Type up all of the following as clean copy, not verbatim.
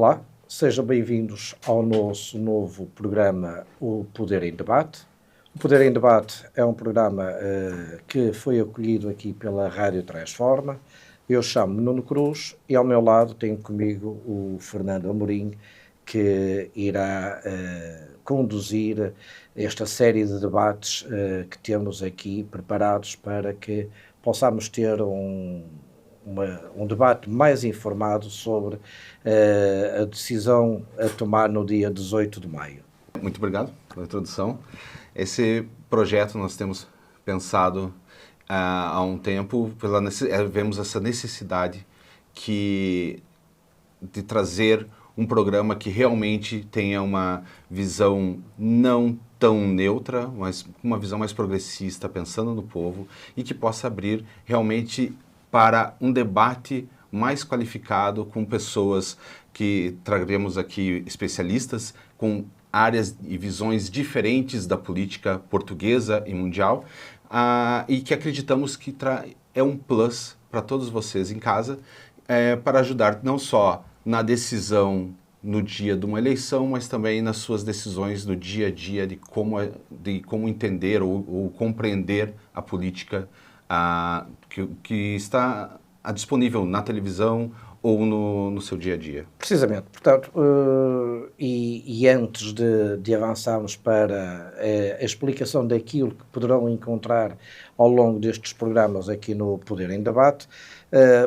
Olá, sejam bem-vindos ao nosso novo programa O Poder em Debate. O Poder em Debate é um programa que foi acolhido aqui pela Rádio Transforma. Eu chamo-me Nuno Cruz e ao meu lado tenho comigo o Fernando Amorim, que irá conduzir esta série de debates que temos aqui preparados para que possamos ter um debate mais informado sobre a decisão a tomar no dia 18 de maio. Muito obrigado pela introdução. Esse projeto nós temos pensado há um tempo, vemos essa necessidade de trazer um programa que realmente tenha uma visão não tão neutra, mas uma visão mais progressista, pensando no povo, e que possa abrir realmente para um debate mais qualificado com pessoas que traremos aqui especialistas com áreas e visões diferentes da política portuguesa e mundial, e que acreditamos que é um plus para todos vocês em casa, para ajudar não só na decisão no dia de uma eleição, mas também nas suas decisões do dia a dia de como entender ou compreender a política que está disponível na televisão ou no seu dia a dia. Precisamente. Portanto, e antes de avançarmos para a explicação daquilo que poderão encontrar ao longo destes programas aqui no Poder em Debate,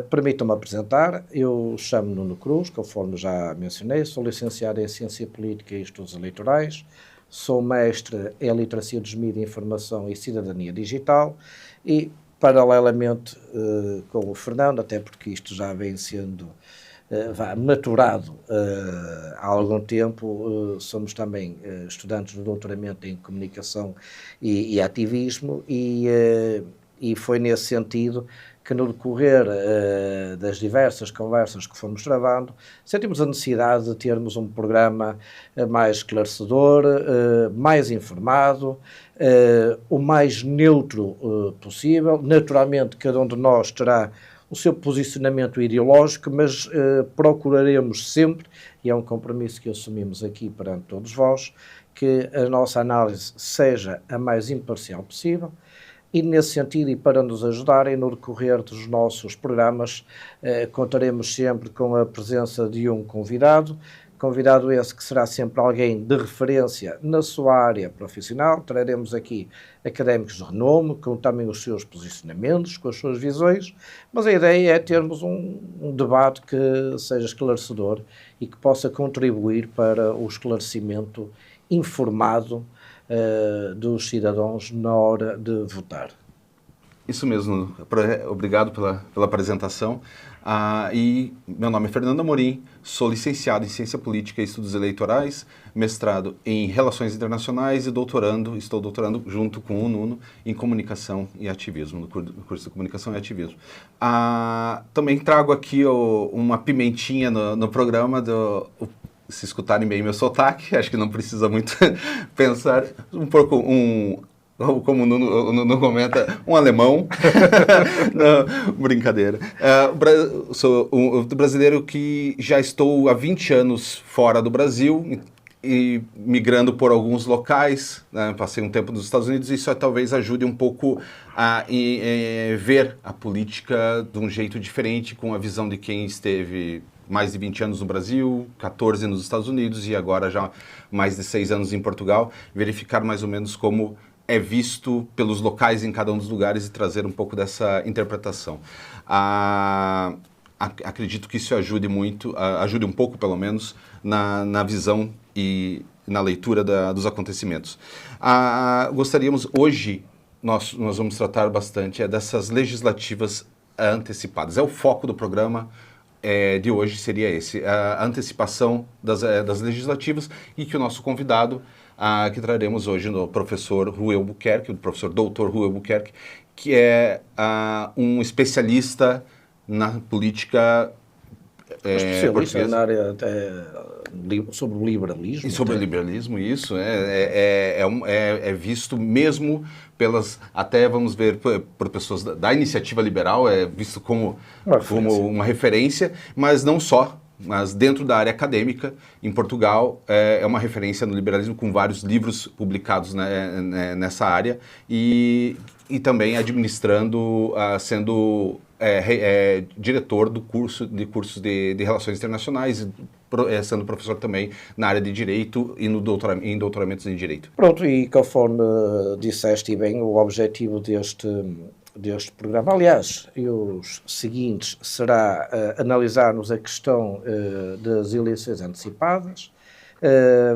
permitam-me apresentar. Eu chamo-me Nuno Cruz, conforme já mencionei, sou licenciado em Ciência Política e Estudos Eleitorais, sou mestre em Literacia dos Mídias, Informação e Cidadania Digital e, paralelamente com o Fernando, até porque isto já vem sendo maturado há algum tempo, somos também estudantes de doutoramento em Comunicação e Ativismo e foi nesse sentido que no decorrer das diversas conversas que fomos travando, sentimos a necessidade de termos um programa mais esclarecedor, mais informado, o mais neutro possível. Naturalmente, cada um de nós terá o seu posicionamento ideológico, mas procuraremos sempre, e é um compromisso que assumimos aqui perante todos vós, que a nossa análise seja a mais imparcial possível. E nesse sentido, e para nos ajudarem no decorrer dos nossos programas, contaremos sempre com a presença de um convidado esse que será sempre alguém de referência na sua área profissional. Traremos aqui académicos de renome, com também os seus posicionamentos, com as suas visões, mas a ideia é termos um debate que seja esclarecedor e que possa contribuir para o esclarecimento informado dos cidadãos na hora de votar. Isso mesmo, obrigado pela apresentação. E meu nome é Fernando Amorim, sou licenciado em Ciência Política e Estudos Eleitorais, mestrado em Relações Internacionais e estou doutorando junto com o Nuno em Comunicação e Ativismo, no curso de Comunicação e Ativismo. Também trago aqui uma pimentinha no programa se escutarem bem meu sotaque, acho que não precisa muito pensar, um pouco como o Nuno comenta, um alemão. Não, brincadeira. Sou um brasileiro que já estou há 20 anos fora do Brasil e migrando por alguns locais, né? Passei um tempo nos Estados Unidos e isso talvez ajude um pouco a ver a política de um jeito diferente, com a visão de quem esteve mais de 20 anos no Brasil, 14 nos Estados Unidos e agora já mais de 6 anos em Portugal, verificar mais ou menos como é visto pelos locais em cada um dos lugares e trazer um pouco dessa interpretação. Acredito que isso ajude muito, ajude um pouco pelo menos, na visão e na leitura dos acontecimentos. Gostaríamos, hoje, nós vamos tratar bastante dessas legislativas antecipadas. É o foco do programa de hoje, seria esse, a antecipação das legislativas, e que o nosso convidado que traremos hoje no professor Rui Albuquerque, o professor doutor Rui Albuquerque, que é um especialista na política especialista na área sobre o liberalismo. E sobre o liberalismo, isso é visto mesmo até vamos ver, por pessoas da iniciativa liberal, é visto como uma referência, mas não só. mas dentro da área acadêmica, em Portugal, é uma referência no liberalismo com vários livros publicados, né, nessa área e também administrando, sendo diretor do curso de cursos de Relações Internacionais, sendo professor também na área de Direito e em doutoramentos em Direito. Pronto, e conforme disseste bem, o objetivo deste programa, aliás, e os seguintes, será analisarmos a questão das eleições antecipadas,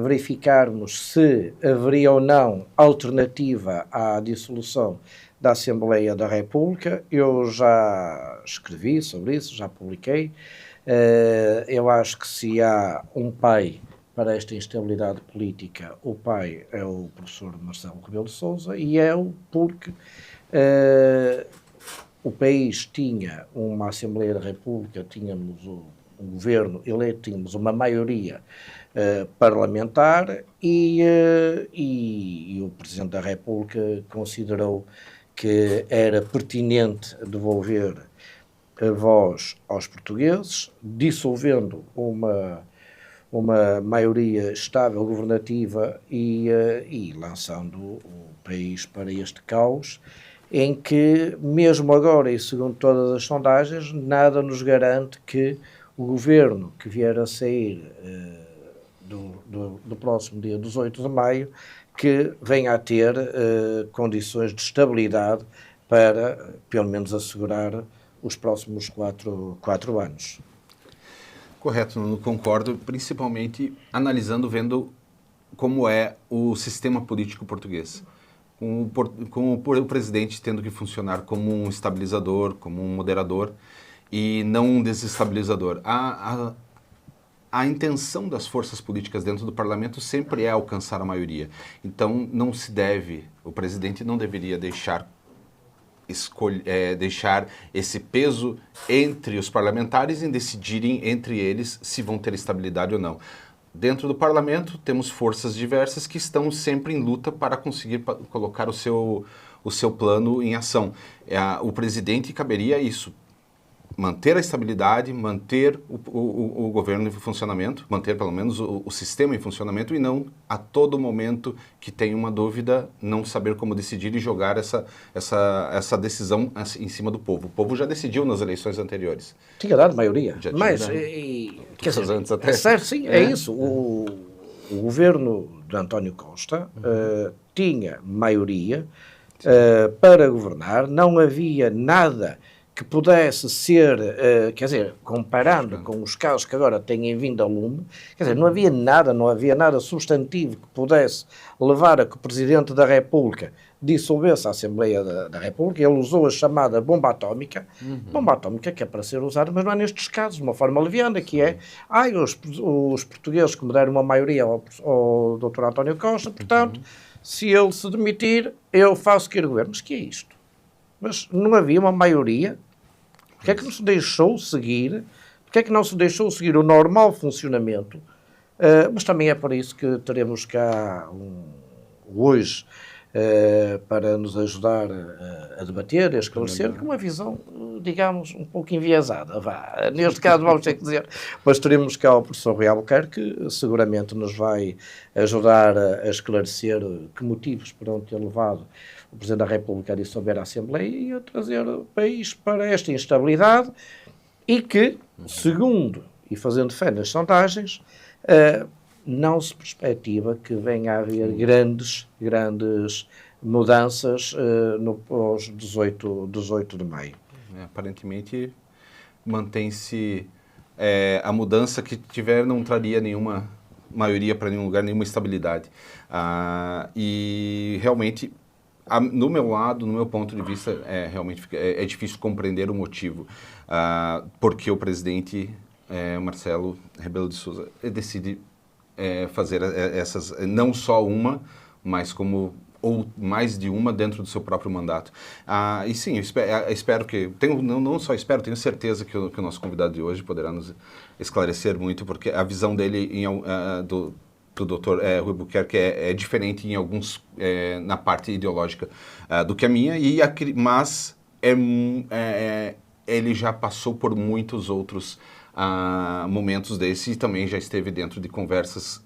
verificarmos se haveria ou não alternativa à dissolução da Assembleia da República. Eu já escrevi sobre isso, já publiquei. Eu acho que se há um pai para esta instabilidade política, o pai é o professor Marcelo Rebelo de Sousa, e porque o país tinha uma Assembleia da República, tínhamos um governo eleito, tínhamos uma maioria parlamentar e o Presidente da República considerou que era pertinente devolver a voz aos portugueses, dissolvendo uma maioria estável governativa e lançando o país para este caos, em que, mesmo agora e segundo todas as sondagens, nada nos garante que o governo que vier a sair do próximo dia 18 de maio, que venha a ter condições de estabilidade para, pelo menos, assegurar os próximos quatro anos. Correto, não concordo, principalmente analisando, vendo como é o sistema político português. Com o presidente tendo que funcionar como um estabilizador, como um moderador e não um desestabilizador. A intenção das forças políticas dentro do parlamento sempre é alcançar a maioria. Então, o presidente não deveria deixar esse peso entre os parlamentares em decidirem entre eles se vão ter estabilidade ou não. Dentro do parlamento, temos forças diversas que estão sempre em luta para conseguir colocar o seu plano em ação. O presidente caberia isso, manter a estabilidade, manter o governo em funcionamento, manter pelo menos o sistema em funcionamento e não, a todo momento que tem uma dúvida, não saber como decidir e jogar essa decisão em cima do povo. O povo já decidiu nas eleições anteriores. Tinha dado maioria. Já mas, quer dizer, antes até. Certo, sim, é isso. O governo de António Costa tinha maioria para governar, não havia nada que pudesse ser, quer dizer, comparando com os casos que agora têm vindo a lume, quer dizer, não havia nada substantivo que pudesse levar a que o Presidente da República dissolvesse a Assembleia da República. Ele usou a chamada bomba atómica que é para ser usada, mas não é nestes casos, de uma forma leviana, que é, os portugueses que me deram uma maioria ao Dr. António Costa, portanto, se ele se demitir, eu faço cair o governo. Mas que é isto? Mas não havia uma maioria. Porque é que não se deixou seguir? Porque é que não se deixou seguir o normal funcionamento? Mas também é por isso que teremos cá hoje para nos ajudar a debater, a esclarecer, com uma visão, digamos, um pouco enviesada. Neste caso, vamos ter que dizer. Mas teremos cá o professor Rui Albuquerque, que seguramente nos vai ajudar a esclarecer que motivos poderão ter levado o Presidente da República a dissolver a Assembleia e a trazer o país para esta instabilidade e que, segundo e fazendo fé nas sondagens, não se perspectiva que venha a haver grandes mudanças aos 18 de maio. Aparentemente, mantém-se a mudança que tiver não traria nenhuma maioria para nenhum lugar, nenhuma estabilidade. E realmente, no meu ponto de vista, realmente é difícil compreender o motivo porque o presidente Marcelo Rebelo de Sousa decide fazer essas, não só uma, mas ou mais de uma dentro do seu próprio mandato. E sim, eu espero que, não só espero, tenho certeza que o nosso convidado de hoje poderá nos esclarecer muito, porque a visão dele do Dr. Rui Albuquerque é diferente em alguns, na parte ideológica do que a minha, mas ele já passou por muitos outros momentos desses e também já esteve dentro de conversas,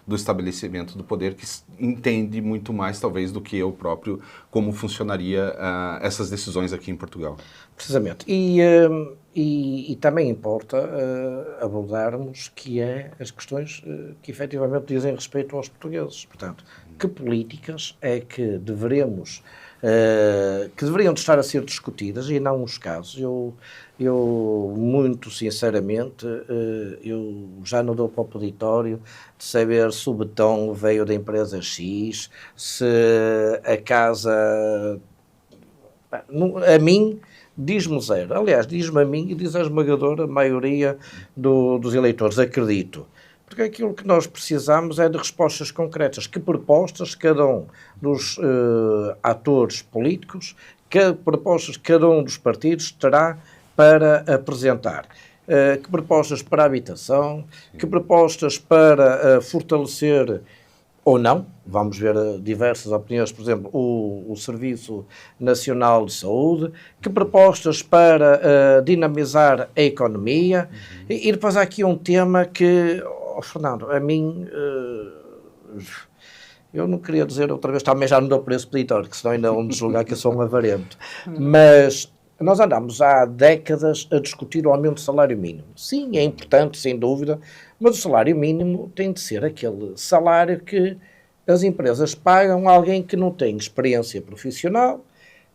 do estabelecimento do poder, que entende muito mais, talvez, do que eu próprio, como funcionaria essas decisões aqui em Portugal. Precisamente. E também importa abordarmos que é as questões que efetivamente dizem respeito aos portugueses. Portanto, que políticas é que deveriam de estar a ser discutidas e não os casos. Eu muito sinceramente, eu já não dou para o auditório de saber se o betão veio da empresa X, se a casa... A mim, diz-me zero. Aliás, diz-me a mim e diz a esmagadora maioria dos eleitores, acredito. Porque aquilo que nós precisamos é de respostas concretas. Que propostas cada um dos atores políticos, que propostas cada um dos partidos terá para apresentar. Que propostas para a habitação, que propostas para fortalecer ou não, vamos ver diversas opiniões, por exemplo, o Serviço Nacional de Saúde, que propostas para dinamizar a economia, e depois há aqui um tema que, Fernando, a mim, eu não queria dizer outra vez, também já não dou por esse peditório, que senão ainda vão me julgar que eu sou um avarento, mas nós andamos há décadas a discutir o aumento do salário mínimo. Sim, é importante, sem dúvida, mas o salário mínimo tem de ser aquele salário que as empresas pagam a alguém que não tem experiência profissional,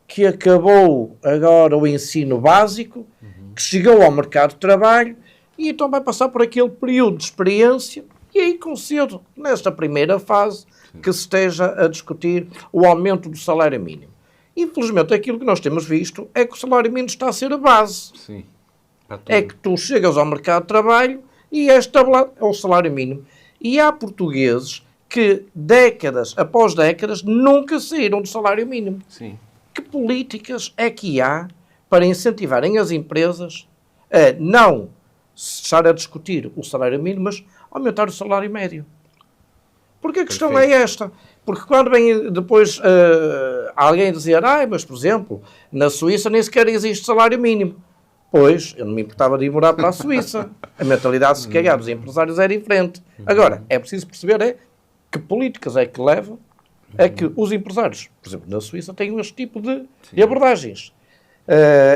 que acabou agora o ensino básico, que chegou ao mercado de trabalho e então vai passar por aquele período de experiência e aí concedo, nesta primeira fase, que se esteja a discutir o aumento do salário mínimo. Infelizmente, aquilo que nós temos visto é que o salário mínimo está a ser a base. Sim. É que tu chegas ao mercado de trabalho e é estabelecido o salário mínimo. E há portugueses que, décadas após décadas, nunca saíram do salário mínimo. Sim. Que políticas é que há para incentivarem as empresas a não estar a discutir o salário mínimo, mas aumentar o salário médio? Porque a questão é esta. Porque quando vem depois alguém dizer, mas por exemplo, na Suíça nem sequer existe salário mínimo. Pois, eu não me importava de ir morar para a Suíça. A mentalidade, se calhar, dos empresários é diferente. Agora, é preciso perceber que políticas é que levam a que os empresários, por exemplo, na Suíça, tenham este tipo de abordagens.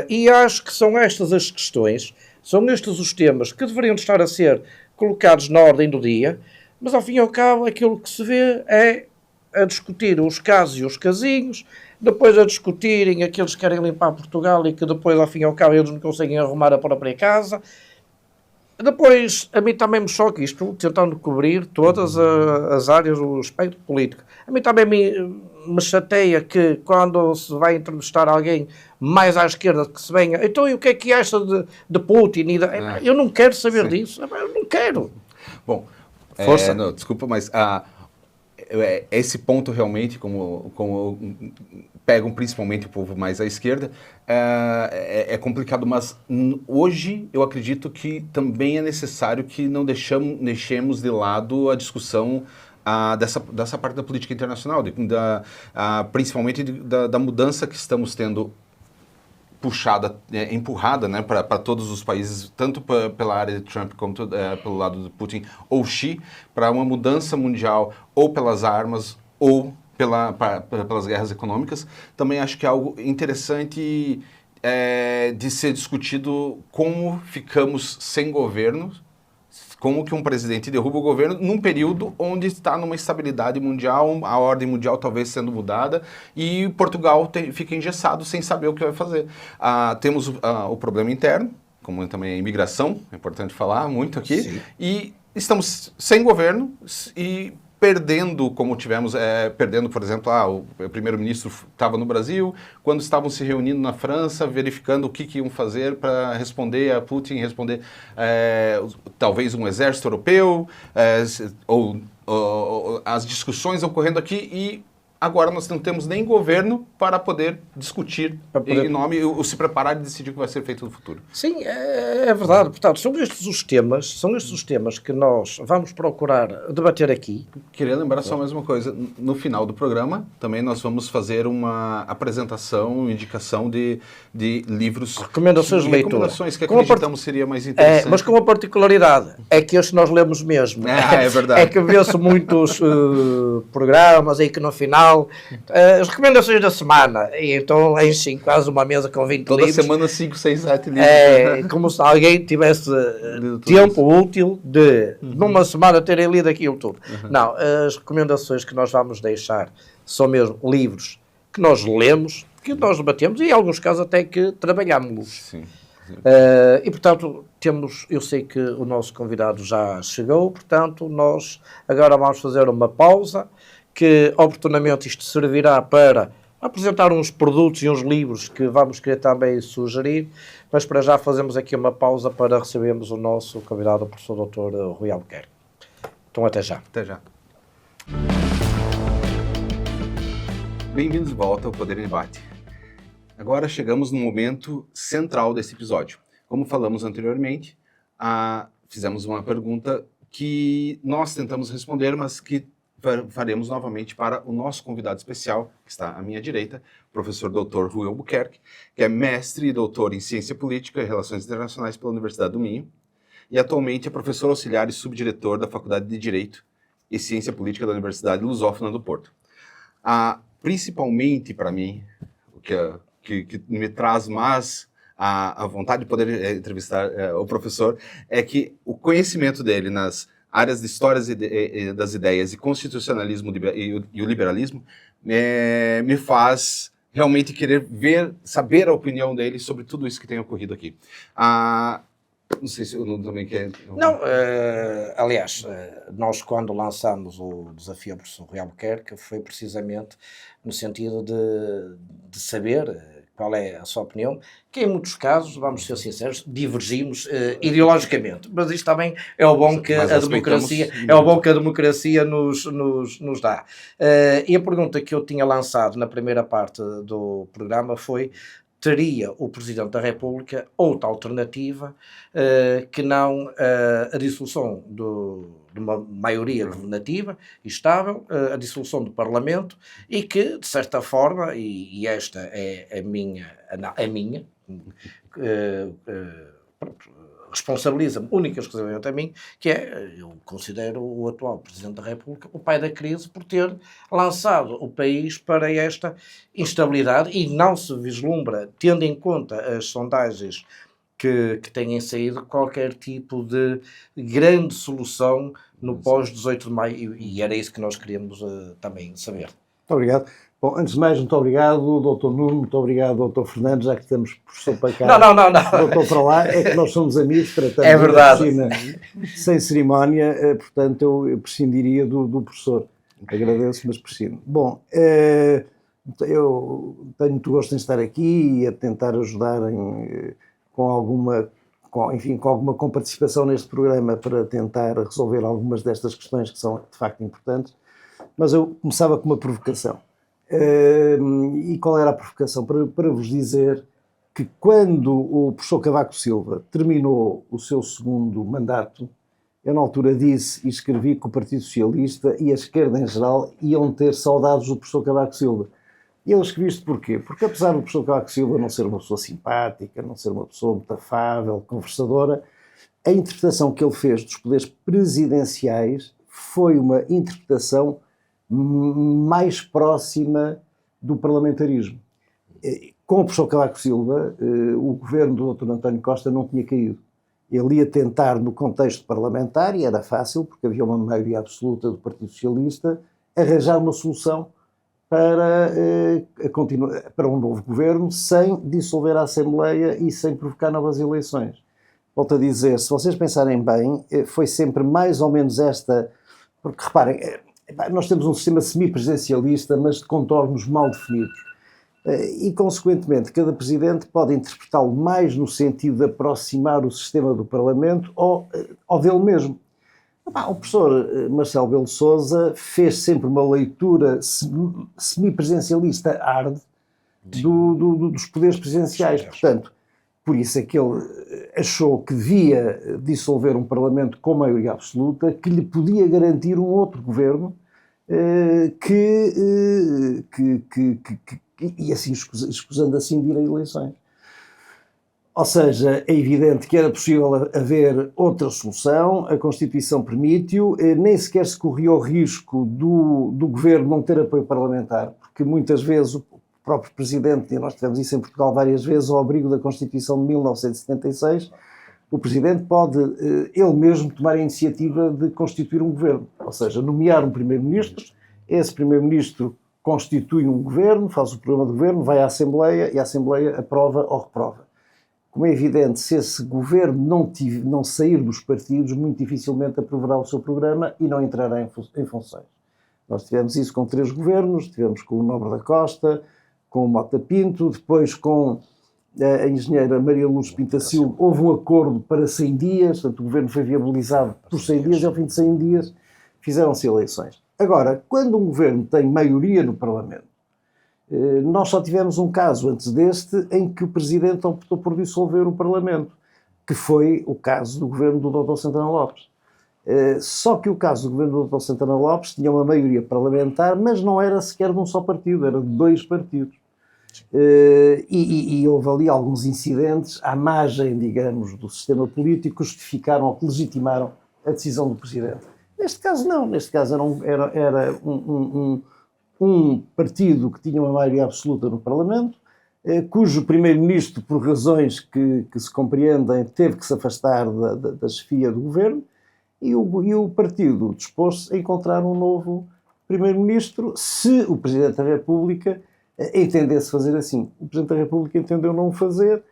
E acho que são estas as questões, são estes os temas que deveriam estar a ser colocados na ordem do dia, mas ao fim e ao cabo aquilo que se vê é a discutir os casos e os casinhos, depois a discutirem aqueles que querem limpar Portugal e que depois, ao fim e ao cabo, eles não conseguem arrumar a própria casa. Depois, a mim também me choca isto, tentando cobrir todas as áreas do espectro político. A mim também me chateia que quando se vai entrevistar alguém mais à esquerda que se venha, então e o que é esta de Putin? Eu não quero saber disso, eu não quero. Bom, força. Não, desculpa, mas esse ponto realmente, como pegam principalmente o povo mais à esquerda, é complicado, mas hoje eu acredito que também é necessário que não deixemos de lado a discussão dessa parte da política internacional, principalmente da mudança que estamos tendo empurrada, né, para todos os países, tanto pela área de Trump como pelo lado de Putin ou Xi, para uma mudança mundial ou pelas armas ou pelas guerras econômicas. Também acho que é algo interessante de ser discutido como ficamos sem governo, como que um presidente derruba o governo num período onde está numa estabilidade mundial, a ordem mundial talvez sendo mudada, e Portugal fica engessado sem saber o que vai fazer. Temos o problema interno, como também a imigração, é importante falar muito aqui, Sim. E estamos sem governo e perdendo, como tivemos, perdendo, por exemplo, o primeiro-ministro estava no Brasil, quando estavam se reunindo na França, verificando o que iam fazer para responder a Putin, talvez um exército europeu, ou as discussões ocorrendo aqui, e agora nós não temos nem governo para poder discutir em nome, ou se preparar e decidir o que vai ser feito no futuro. Sim, é verdade. Portanto, são estes os temas que nós vamos procurar debater aqui. Queria lembrar só mais uma coisa. No final do programa, também nós vamos fazer uma apresentação, indicação de livros. Recomendações de leitura. Recomendações que acreditamos seria mais interessante. Mas com uma particularidade, é que este nós lemos mesmo. É verdade. É que vê-se muitos programas aí que no final, as recomendações da semana, e então enchem quase uma mesa com 20 Toda livros. Toda semana 5, 6, 7 livros. É como se alguém tivesse tempo útil de, numa semana, terem lido aquilo tudo. Não, as recomendações que nós vamos deixar são mesmo livros que nós lemos, que nós debatemos e, em alguns casos, até que trabalhamos. Sim. E, portanto, eu sei que o nosso convidado já chegou, portanto, nós agora vamos fazer uma pausa, que oportunamente isto servirá para apresentar uns produtos e uns livros que vamos querer também sugerir, mas para já fazemos aqui uma pausa para recebermos o nosso convidado, o professor Dr. Rui Albuquerque. Então, até já. Até já. Bem-vindos de volta ao Poder em Debate. Agora chegamos no momento central desse episódio. Como falamos anteriormente, fizemos uma pergunta que nós tentamos responder, mas que faremos novamente para o nosso convidado especial, que está à minha direita, professor Dr. Rui Albuquerque, que é mestre e doutor em Ciência Política e Relações Internacionais pela Universidade do Minho, e atualmente é professor auxiliar e subdiretor da Faculdade de Direito e Ciência Política da Universidade Lusófona do Porto. Principalmente para mim, o que me traz mais a vontade de poder entrevistar o professor é que o conhecimento dele nas áreas de histórias das ideias e constitucionalismo e o liberalismo me faz realmente querer saber a opinião dele sobre tudo isso que tem ocorrido aqui. Não sei se eu também quer... Não, aliás, nós quando lançamos o desafio ao professor Rui Albuquerque foi precisamente no sentido de saber qual é a sua opinião, que em muitos casos, vamos ser sinceros, divergimos ideologicamente, mas isto também é o bom que a democracia nos dá. E a pergunta que eu tinha lançado na primeira parte do programa foi: teria o Presidente da República outra alternativa que não a dissolução de uma maioria governativa estável, a dissolução do Parlamento, e que, de certa forma, e esta é a minha responsabiliza-me única e exclusivamente a mim, que eu considero o atual Presidente da República o pai da crise por ter lançado o país para esta instabilidade, e não se vislumbra, tendo em conta as sondagens que têm saído, qualquer tipo de grande solução no pós-18 de maio, e era isso que nós queríamos também saber. Muito obrigado. Bom, antes de mais, muito obrigado, Dr. Nuno, muito obrigado, Dr. Fernando, já que estamos professor para cá, não. Doutor para lá, é que nós somos amigos, tratamos é verdade. Sem cerimónia, portanto eu prescindiria do professor. Agradeço, mas prescindo. Bom, eu tenho muito gosto em estar aqui e a tentar ajudar com alguma comparticipação neste programa para tentar resolver algumas destas questões que são de facto importantes, mas eu começava com uma provocação. E qual era a provocação? Para vos dizer que quando o professor Cavaco Silva terminou o seu segundo mandato, eu na altura disse e escrevi que o Partido Socialista e a esquerda em geral iam ter saudades do professor Cavaco Silva. E eu escrevi isto porquê? Porque apesar do professor Cavaco Silva não ser uma pessoa simpática, não ser uma pessoa muito afável, conversadora, a interpretação que ele fez dos poderes presidenciais foi uma interpretação mais próxima do parlamentarismo. Com o professor Cavaco Silva, o governo do Dr. António Costa não tinha caído. Ele ia tentar, no contexto parlamentar, e era fácil, porque havia uma maioria absoluta do Partido Socialista, arranjar uma solução para um novo governo sem dissolver a Assembleia e sem provocar novas eleições. Volto a dizer, se vocês pensarem bem, foi sempre mais ou menos esta... Porque, reparem, nós temos um sistema semipresidencialista, mas de contornos mal definidos. E, consequentemente, cada presidente pode interpretá-lo mais no sentido de aproximar o sistema do Parlamento ou dele mesmo. O professor Marcelo Rebelo de Sousa fez sempre uma leitura semipresidencialista hard dos poderes presidenciais. Portanto, por isso é que ele achou que devia dissolver um Parlamento com maioria absoluta, que lhe podia garantir um outro governo e assim, escusando assim de ir a eleições. Ou seja, é evidente que era possível haver outra solução, a Constituição permite-o, nem sequer se corria o risco do governo não ter apoio parlamentar, porque muitas vezes o próprio Presidente, e nós tivemos isso em Portugal várias vezes, ao abrigo da Constituição de 1976, o Presidente pode, ele mesmo, tomar a iniciativa de constituir um governo, ou seja, nomear um Primeiro-Ministro, esse Primeiro-Ministro constitui um governo, faz o programa do governo, vai à Assembleia e a Assembleia aprova ou reprova. Como é evidente, se esse governo não sair dos partidos, muito dificilmente aprovará o seu programa e não entrará em funções. Nós tivemos isso com 3 governos, tivemos com o Nobre da Costa, com o Mota Pinto, depois com a engenheira Maria Lourdes Pintacil, houve um acordo para 100 dias, portanto o governo foi viabilizado por 100 dias e ao fim de 100 dias fizeram-se eleições. Agora, quando um governo tem maioria no Parlamento, nós só tivemos um caso antes deste em que o Presidente optou por dissolver o Parlamento, que foi o caso do governo do Dr. Santana Lopes. Só que o caso do governo do Dr. Santana Lopes tinha uma maioria parlamentar, mas não era sequer de um só partido, era de 2 partidos. E houve ali alguns incidentes à margem, digamos, do sistema político que justificaram ou que legitimaram a decisão do Presidente. Neste caso não, neste caso era um partido que tinha uma maioria absoluta no Parlamento, cujo primeiro-ministro, por razões que se compreendem, teve que se afastar da chefia do governo, e o partido dispôs-se a encontrar um novo primeiro-ministro se o Presidente da República entendesse fazer assim. O Presidente da República entendeu não o fazer,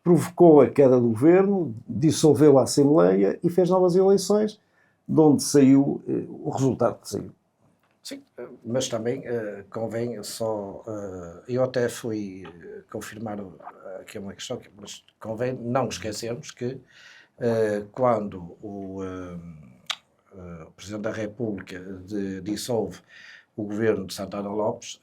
provocou a queda do governo, dissolveu a Assembleia e fez novas eleições, de onde saiu o resultado que saiu. Sim, mas também convém só... eu até fui confirmar aqui uma questão, mas convém não esquecermos que quando o Presidente da República dissolve o governo de Santana Lopes,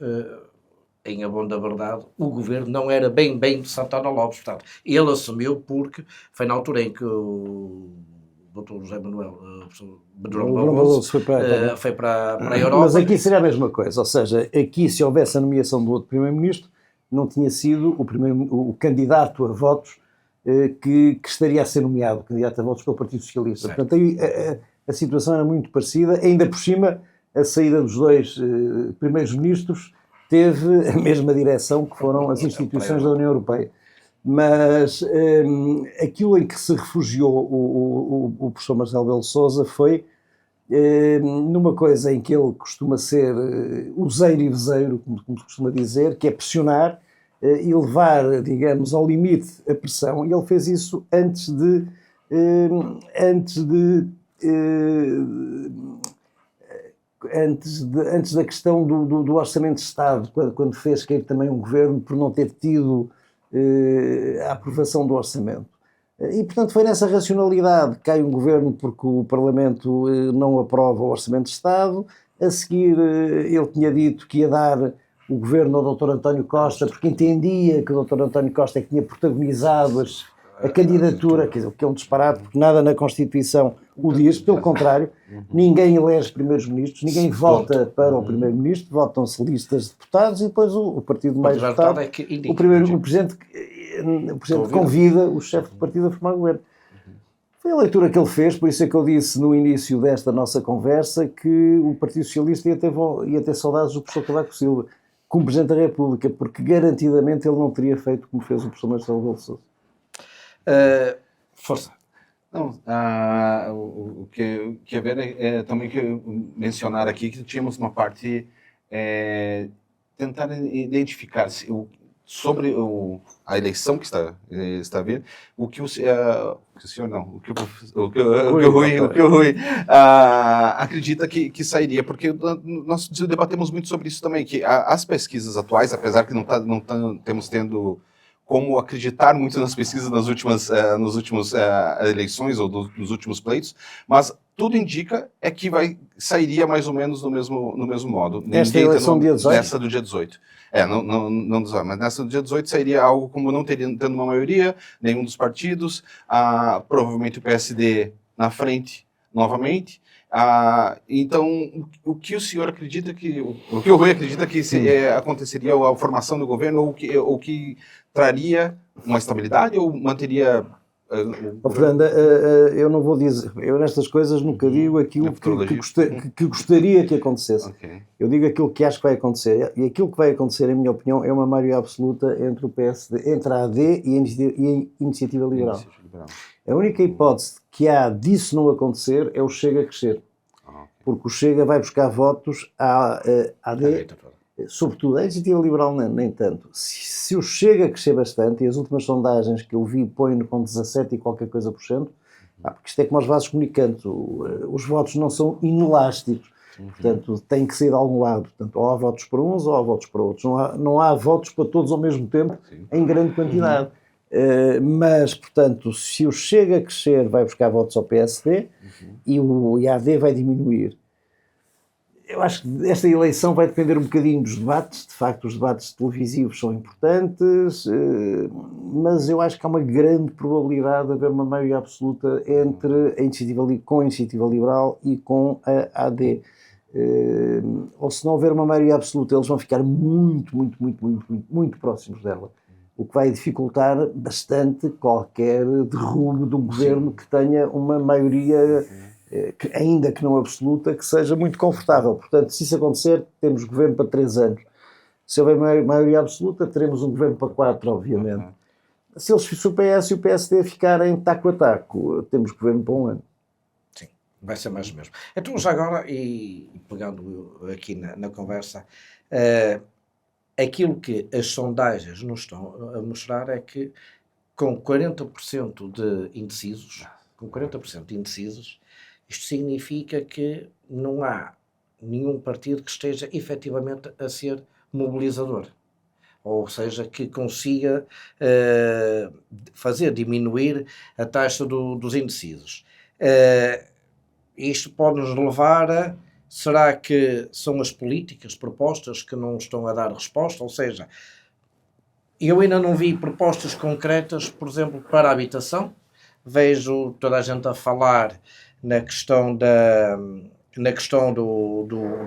em abono da verdade, o governo não era bem de Santana Lopes. Portanto, ele assumiu porque foi na altura em que o Dr. José Manuel Barroso foi para a Europa. Mas aqui seria a mesma coisa, ou seja, aqui se houvesse a nomeação do outro Primeiro-Ministro, não tinha sido o candidato a votos que estaria a ser nomeado, o candidato a votos pelo Partido Socialista. Certo. Portanto, aí a situação era muito parecida, ainda por cima a saída dos 2 Primeiros-Ministros teve a mesma direção que foram as instituições da União Europeia. Mas aquilo em que se refugiou o professor Marcelo Rebelo de Sousa foi numa coisa em que ele costuma ser useiro e vezeiro, como se costuma dizer, que é pressionar e levar, digamos, ao limite a pressão. E ele fez isso antes da questão do Orçamento de Estado, quando fez cair também um governo por não ter tido a aprovação do orçamento. E, portanto, foi nessa racionalidade que cai um governo porque o Parlamento não aprova o Orçamento de Estado. A seguir, ele tinha dito que ia dar o governo ao Dr. António Costa, porque entendia que o Dr. António Costa é que tinha protagonizado a candidatura, quer dizer, o que é um disparate, porque nada na Constituição o diz, pelo contrário, ninguém elege primeiros-ministros, ninguém vota para o primeiro-ministro, votam-se listas de deputados e depois o partido mais votado, o Presidente convida o chefe de partido a formar governo. Foi a leitura que ele fez, por isso é que eu disse no início desta nossa conversa que o Partido Socialista ia ter saudades do professor Cavaco Silva como Presidente da República, porque garantidamente ele não teria feito como fez o professor Marcelo Rebelo de Sousa. Força. Não, o que é ver é também que mencionar aqui que tínhamos uma parte tentar identificar sobre a eleição que está vindo, o que o senhor não, o que o Rui acredita que sairia, porque nós debatemos muito sobre isso também, que as pesquisas atuais, apesar que não temos tendo como acreditar muito nas pesquisas nas últimas eleições ou nos últimos pleitos, mas tudo indica é que sairia mais ou menos no mesmo modo. Esta eleição dia 18? Nessa do dia 18. Não mas nessa do dia 18 sairia algo como não tendo uma maioria, nenhum dos partidos, provavelmente o PSD na frente novamente. Então, o que o senhor acredita o que o Rui acredita que aconteceria a formação do governo, ou que traria uma estabilidade ou manteria... Fernanda, eu não vou dizer, eu nestas coisas nunca digo aquilo que gostaria que acontecesse. Okay. Eu digo aquilo que acho que vai acontecer, e aquilo que vai acontecer, em minha opinião, é uma maioria absoluta entre o PSD, entre a AD e a Iniciativa Liberal. A única hipótese que há disso não acontecer é o Chega crescer, porque o Chega vai buscar votos à AD, sobretudo a Iniciativa Liberal nem tanto. Se o Chega crescer bastante, e as últimas sondagens que eu vi põem-no com 17 e qualquer coisa por cento, porque isto é como aos vasos comunicantes, os votos não são inelásticos, portanto tem que ser de algum lado, portanto, ou há votos para uns ou há votos para outros, não há votos para todos ao mesmo tempo, em grande quantidade. Mas, portanto, se o Chega a crescer, vai buscar votos ao PSD e o AD vai diminuir. Eu acho que esta eleição vai depender um bocadinho dos debates. De facto, os debates televisivos são importantes, mas eu acho que há uma grande probabilidade de haver uma maioria absoluta entre a Iniciativa Liberal e com a AD. Ou se não houver uma maioria absoluta, eles vão ficar muito próximos dela, o que vai dificultar bastante qualquer derrubo de um governo que tenha uma maioria... ainda que não absoluta, que seja muito confortável. Portanto, se isso acontecer, temos governo para 3 anos. Se houver maioria absoluta, teremos um governo para 4, obviamente. Se o PS e o PSD ficarem taco a taco, temos governo para 1 ano. Sim, vai ser mais mesmo. Então, já agora, e pegando aqui na conversa, aquilo que as sondagens nos estão a mostrar é que com 40% de indecisos, isto significa que não há nenhum partido que esteja efetivamente a ser mobilizador, ou seja, que consiga fazer diminuir a taxa dos indecisos. Isto pode nos levar a... Será que são as políticas propostas que não estão a dar resposta? Ou seja, eu ainda não vi propostas concretas, por exemplo, para a habitação. Vejo toda a gente a falar na questão do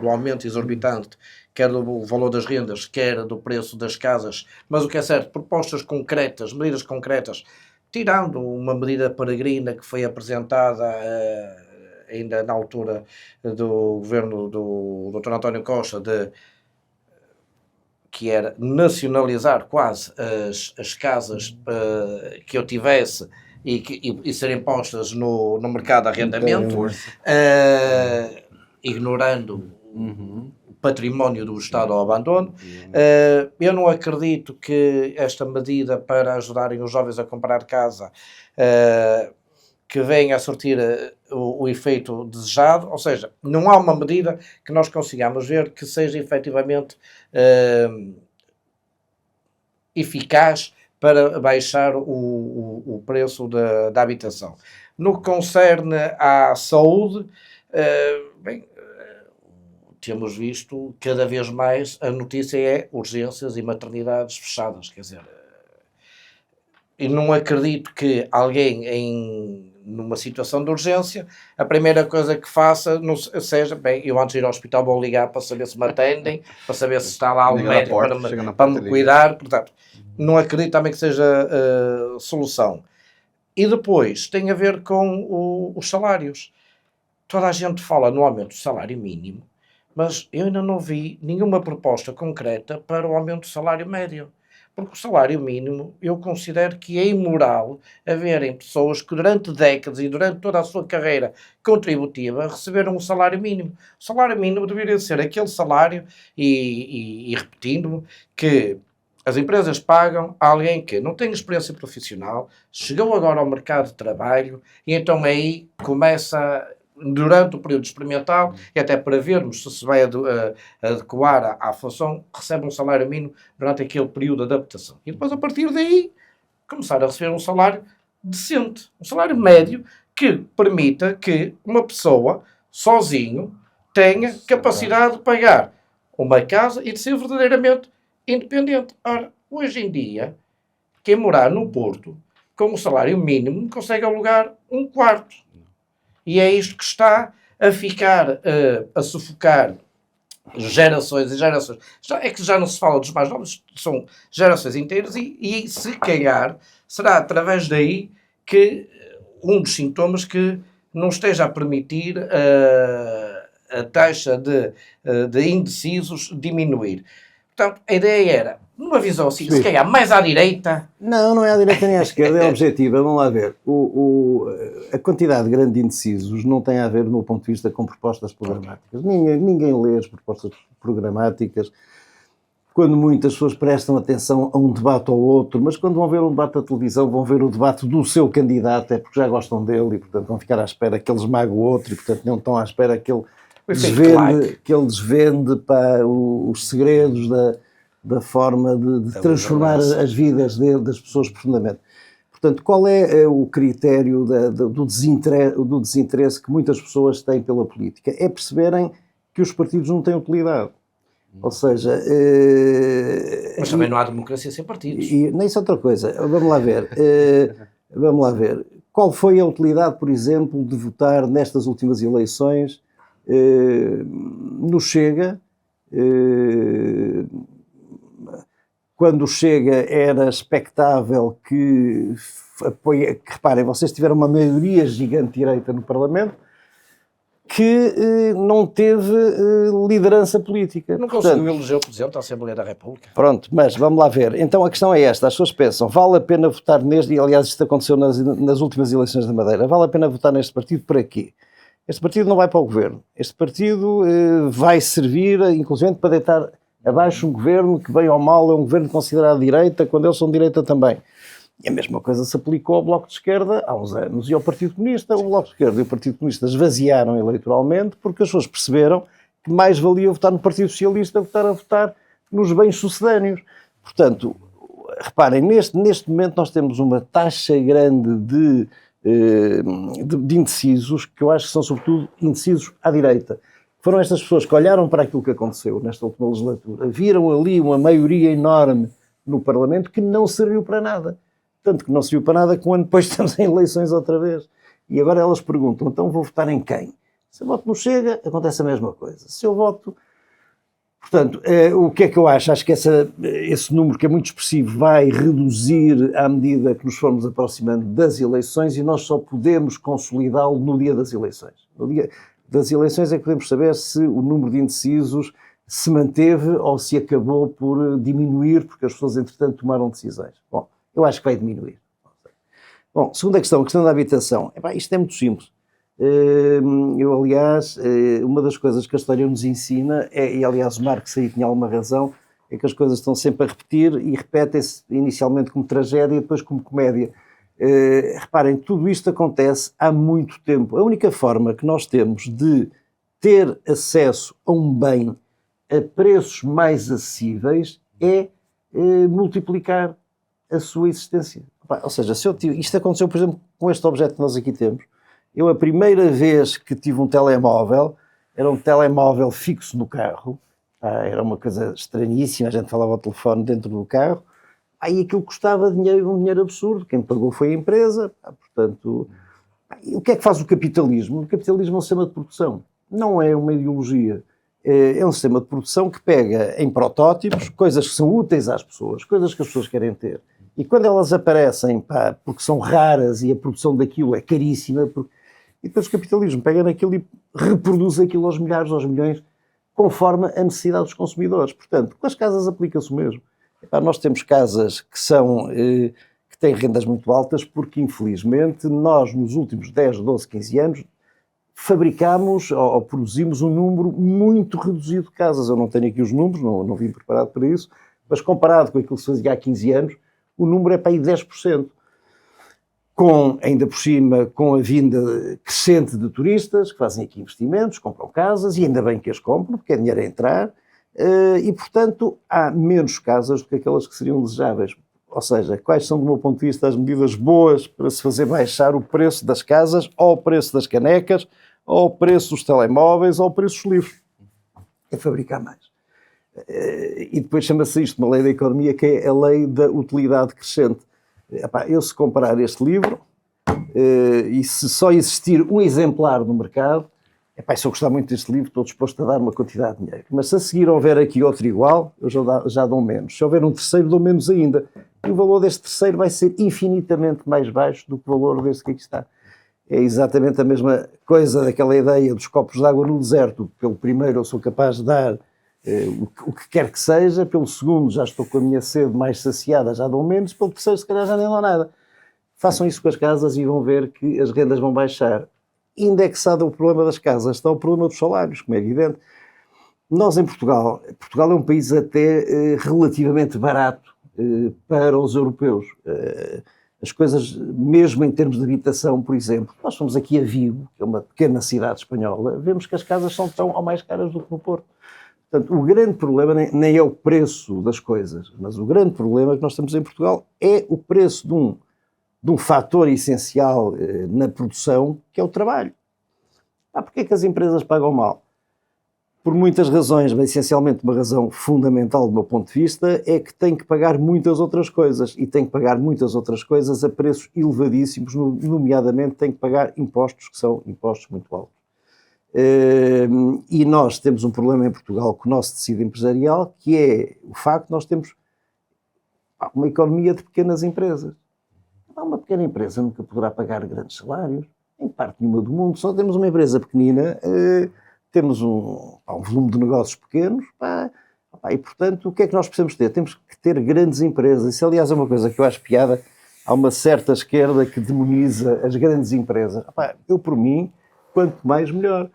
aumento exorbitante, quer do valor das rendas, quer do preço das casas, mas o que é certo, propostas concretas, medidas concretas, tirando uma medida peregrina que foi apresentada ainda na altura do governo do Dr. António Costa, que era nacionalizar quase as casas que eu tivesse e serem postas no mercado de arrendamento, ignorando o património do Estado ao abandono. Eu não acredito que esta medida para ajudarem os jovens a comprar casa que venha a surtir o efeito desejado, ou seja, não há uma medida que nós consigamos ver que seja efetivamente eficaz para baixar o preço da habitação. No que concerne à saúde, temos visto cada vez mais, a notícia é urgências e maternidades fechadas, quer dizer, e não acredito que alguém numa situação de urgência, a primeira coisa que faça seja, eu antes de ir ao hospital vou ligar para saber se me atendem, para saber se está lá um médico para me cuidar, portanto, não acredito também que seja solução. E depois tem a ver com os salários. Toda a gente fala no aumento do salário mínimo, mas eu ainda não vi nenhuma proposta concreta para o aumento do salário médio. Porque o salário mínimo, eu considero que é imoral haverem pessoas que durante décadas e durante toda a sua carreira contributiva receberam um salário mínimo. O salário mínimo deveria ser aquele salário, e repetindo-me, que as empresas pagam a alguém que não tem experiência profissional, chegou agora ao mercado de trabalho e então aí começa, durante o período experimental, e até para vermos se vai adequar à função, recebe um salário mínimo durante aquele período de adaptação. E depois, a partir daí, começar a receber um salário decente, um salário médio, que permita que uma pessoa, sozinho, tenha capacidade de pagar uma casa e de ser verdadeiramente independente. Ora, hoje em dia, quem morar no Porto, com o salário mínimo, não consegue alugar um quarto. E é isto que está a ficar, a sufocar gerações e gerações. É que já não se fala dos mais novos, são gerações inteiras e se calhar, será através daí que um dos sintomas que não esteja a permitir a taxa de indecisos diminuir. Portanto, a ideia era, numa visão assim, se calhar mais à direita... Não é à direita nem à esquerda, é objetiva. Vamos lá ver. A quantidade grande de indecisos não tem a ver, do meu ponto de vista, com propostas programáticas. Ninguém lê as propostas programáticas. Quando muitas pessoas prestam atenção a um debate ou outro, mas quando vão ver um debate da televisão, vão ver o debate do seu candidato, é porque já gostam dele e, portanto, vão ficar à espera que ele esmague o outro e, portanto, não estão à espera que ele desvende para os segredos da forma de transformar as vidas das pessoas profundamente. Portanto, qual é o critério do desinteresse que muitas pessoas têm pela política? É perceberem que os partidos não têm utilidade. Ou seja... Mas também não há democracia sem partidos. Nem isso é outra coisa. Vamos lá ver. Vamos lá ver. Qual foi a utilidade, por exemplo, de votar nestas últimas eleições no Chega? Quando o Chega era expectável que reparem, vocês tiveram uma maioria gigante de direita no Parlamento, que não teve liderança política. Não conseguiu eleger o Presidente da Assembleia da República. Pronto, mas vamos lá ver. Então a questão é esta, as pessoas pensam, vale a pena votar neste, e aliás isto aconteceu nas últimas eleições da Madeira, vale a pena votar neste partido para quê? Este partido não vai para o governo. Este partido vai servir, inclusive, para deitar abaixo um governo que, bem ou mal, é um governo considerado de direita, quando eles são de direita também. E a mesma coisa se aplicou ao Bloco de Esquerda há uns anos e ao Partido Comunista. O Bloco de Esquerda e o Partido Comunista esvaziaram eleitoralmente porque as pessoas perceberam que mais valia votar no Partido Socialista do que a votar nos bens sucedâneos. Portanto, reparem, neste momento nós temos uma taxa grande de indecisos, que eu acho que são sobretudo indecisos à direita. Foram estas pessoas que olharam para aquilo que aconteceu nesta última legislatura, viram ali uma maioria enorme no Parlamento que não serviu para nada. Tanto que não serviu para nada que um ano depois estamos em eleições outra vez. E agora elas perguntam, então vou votar em quem? Se eu voto no Chega, acontece a mesma coisa. Se eu voto... Portanto, o que é que eu acho? Acho que esse número, que é muito expressivo, vai reduzir à medida que nos formos aproximando das eleições e nós só podemos consolidá-lo no dia das eleições. No dia das eleições é que podemos saber se o número de indecisos se manteve ou se acabou por diminuir, porque as pessoas, entretanto, tomaram decisões. Bom, eu acho que vai diminuir. Bom, segunda questão, a questão da habitação. Isto é muito simples. Eu, aliás, uma das coisas que a história nos ensina, e aliás o Marx aí tinha alguma razão, é que as coisas estão sempre a repetir e repetem-se inicialmente como tragédia e depois como comédia. Reparem, tudo isto acontece há muito tempo. A única forma que nós temos de ter acesso a um bem a preços mais acessíveis é multiplicar a sua existência. Ou seja, isto aconteceu, por exemplo, com este objeto que nós aqui temos. Eu, a primeira vez que tive um telemóvel, era um telemóvel fixo no carro, era uma coisa estranhíssima, a gente falava ao telefone dentro do carro, e aquilo custava dinheiro, um dinheiro absurdo, quem pagou foi a empresa, portanto... O que é que faz o capitalismo? O capitalismo é um sistema de produção, não é uma ideologia. É um sistema de produção que pega em protótipos, coisas que são úteis às pessoas, coisas que as pessoas querem ter. E quando elas aparecem, porque são raras e a produção daquilo é caríssima, e depois o capitalismo pega naquilo e reproduz aquilo aos milhares, aos milhões, conforme a necessidade dos consumidores. Portanto, com as casas aplica-se o mesmo. Nós temos casas que têm rendas muito altas porque, infelizmente, nós nos últimos 10, 12, 15 anos fabricámos ou produzimos um número muito reduzido de casas. Eu não tenho aqui os números, não vim preparado para isso, mas comparado com aquilo que se fazia há 15 anos, o número é para aí 10%. Ainda por cima, com a vinda crescente de turistas que fazem aqui investimentos, compram casas, e ainda bem que as compram, porque é dinheiro a entrar, e, portanto, há menos casas do que aquelas que seriam desejáveis. Ou seja, quais são, do meu ponto de vista, as medidas boas para se fazer baixar o preço das casas, ou o preço das canecas, ou o preço dos telemóveis, ou o preço dos livros. É fabricar mais. E depois chama-se isto uma lei da economia, que é a lei da utilidade crescente. Eu, se comprar este livro, e se só existir um exemplar no mercado, se eu gostar muito deste livro, estou disposto a dar uma quantidade de dinheiro. Mas se a seguir houver aqui outro igual, eu já dou menos. Se houver um terceiro, dou menos ainda. E o valor deste terceiro vai ser infinitamente mais baixo do que o valor deste que aqui está. É exatamente a mesma coisa daquela ideia dos copos de água no deserto. Pelo primeiro eu sou capaz de dar o que quer que seja, pelo segundo já estou com a minha sede mais saciada, já dou menos, pelo terceiro se calhar já nem dou nada. Façam isso com as casas e vão ver que as rendas vão baixar. Indexado ao problema das casas está o problema dos salários, como é evidente. Nós em Portugal é um país até relativamente barato para os europeus. As coisas, mesmo em termos de habitação, por exemplo, nós fomos aqui a Vigo, que é uma pequena cidade espanhola, vemos que as casas são tão ou mais caras do que no Porto. Portanto, o grande problema nem é o preço das coisas, mas o grande problema que nós temos em Portugal é o preço de um fator essencial na produção, que é o trabalho. Porquê é que as empresas pagam mal? Por muitas razões, mas essencialmente uma razão fundamental do meu ponto de vista é que têm que pagar muitas outras coisas, e têm que pagar muitas outras coisas a preços elevadíssimos, nomeadamente têm que pagar impostos que são impostos muito altos. E nós temos um problema em Portugal com o nosso tecido empresarial, que é o facto de nós termos uma economia de pequenas empresas. Uma pequena empresa nunca poderá pagar grandes salários, em parte nenhuma do mundo. Só temos uma empresa pequenina, temos um volume de negócios pequenos, e portanto o que é que nós precisamos ter? Temos que ter grandes empresas. Isso, aliás, é uma coisa que eu acho piada. Há uma certa esquerda que demoniza as grandes empresas. Eu, por mim, quanto mais melhor.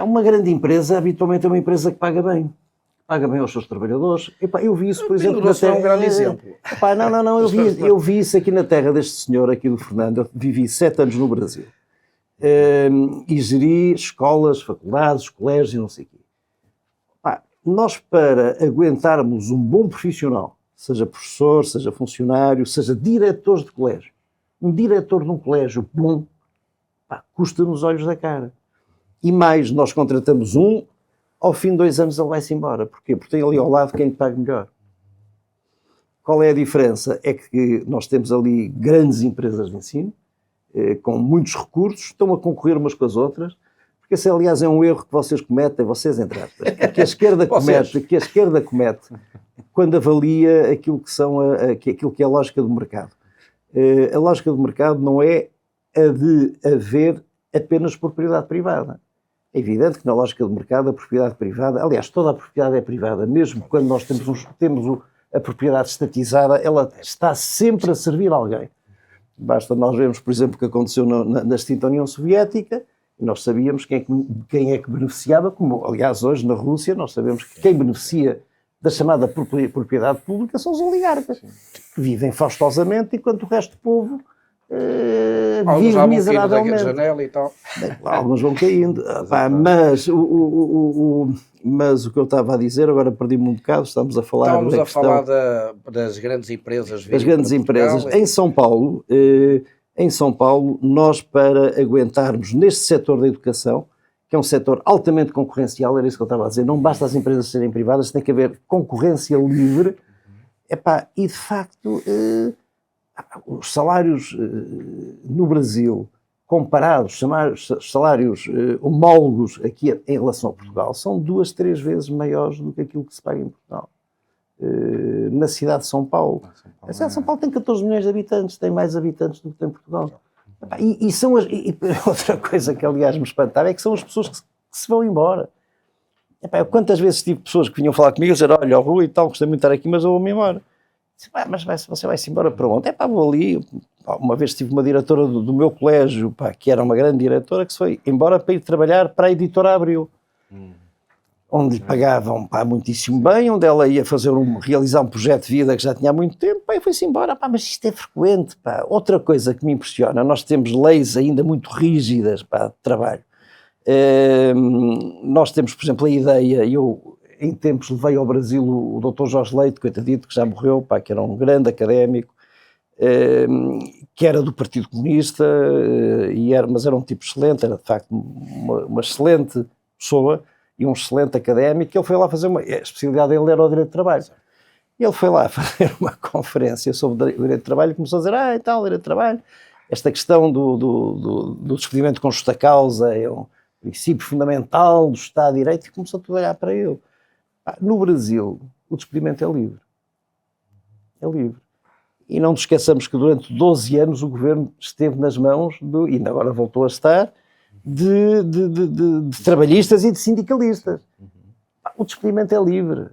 Uma grande empresa, habitualmente, é uma empresa que paga bem aos seus trabalhadores. Eu vi isso, por exemplo, na terra... é um grande exemplo. Eu vi isso aqui na terra deste senhor, aqui do Fernando. Eu vivi 7 anos no Brasil. E geri escolas, faculdades, colégios, não sei o quê. Nós, para aguentarmos um bom profissional, seja professor, seja funcionário, seja diretor de colégio, um diretor de um colégio bom, custa-nos olhos da cara. E mais, nós contratamos ao fim de 2 anos ele vai-se embora. Porquê? Porque tem ali ao lado quem lhe paga melhor. Qual é a diferença? É que nós temos ali grandes empresas de ensino, com muitos recursos, estão a concorrer umas com as outras, porque esse, aliás, é um erro que vocês cometem, vocês entre aspas, que a esquerda comete quando avalia aquilo que é a lógica do mercado. A lógica do mercado não é a de haver apenas propriedade privada. É evidente que na lógica do mercado a propriedade privada, aliás, toda a propriedade é privada, mesmo quando nós temos a propriedade estatizada, ela está sempre a servir a alguém. Basta nós vermos, por exemplo, o que aconteceu na extinta União Soviética, e nós sabíamos quem é que beneficiava, como aliás hoje na Rússia nós sabemos que quem beneficia da chamada propriedade pública são os oligarcas, que vivem faustosamente enquanto o resto do povo vive miseravelmente. Janela e tal. Alguns vão caindo. Mas o que eu estava a dizer, agora perdi-me um bocado, estamos a falar das grandes empresas. Das grandes empresas. Em São Paulo, nós, para aguentarmos neste setor da educação, que é um setor altamente concorrencial, era isso que eu estava a dizer, não basta as empresas serem privadas, tem que haver concorrência livre, e de facto os salários no Brasil, comparados, salários homólogos aqui em relação a Portugal, são 2, 3 vezes maiores do que aquilo que se paga em Portugal. Na cidade de São Paulo. A cidade de São Paulo tem 14 milhões de habitantes, tem mais habitantes do que tem Portugal. E outra coisa que aliás me espantava é que são as pessoas que se vão embora. Quantas vezes tive pessoas que vinham falar comigo e dizer, olha, Rui e tal, gostei muito de estar aqui, mas eu vou-me embora. Mas você vai-se embora para onde? Vou ali. Uma vez tive uma diretora do meu colégio, que era uma grande diretora, que se foi embora para ir trabalhar para a editora Abril. Onde lhe pagavam muitíssimo bem, onde ela ia realizar um projeto de vida que já tinha há muito tempo, e foi-se embora. Mas isto é frequente. Outra coisa que me impressiona, nós temos leis ainda muito rígidas de trabalho. Nós temos, por exemplo, a ideia, em tempos levei ao Brasil o Dr. Jorge Leite, coitadito, que já morreu, pá, que era um grande académico, que era do Partido Comunista, mas era um tipo excelente, era de facto uma excelente pessoa e um excelente académico. Ele foi lá fazer a especialidade dele era o direito de trabalho. E ele foi lá fazer uma conferência sobre o direito de trabalho e começou a dizer, então, direito de trabalho, esta questão do despedimento com justa causa é um princípio fundamental do Estado de Direito, e começou a olhar para ele. No Brasil, o despedimento é livre. É livre. E não nos esqueçamos que durante 12 anos o governo esteve nas mãos, e ainda agora voltou a estar, de trabalhistas e de sindicalistas. O despedimento é livre.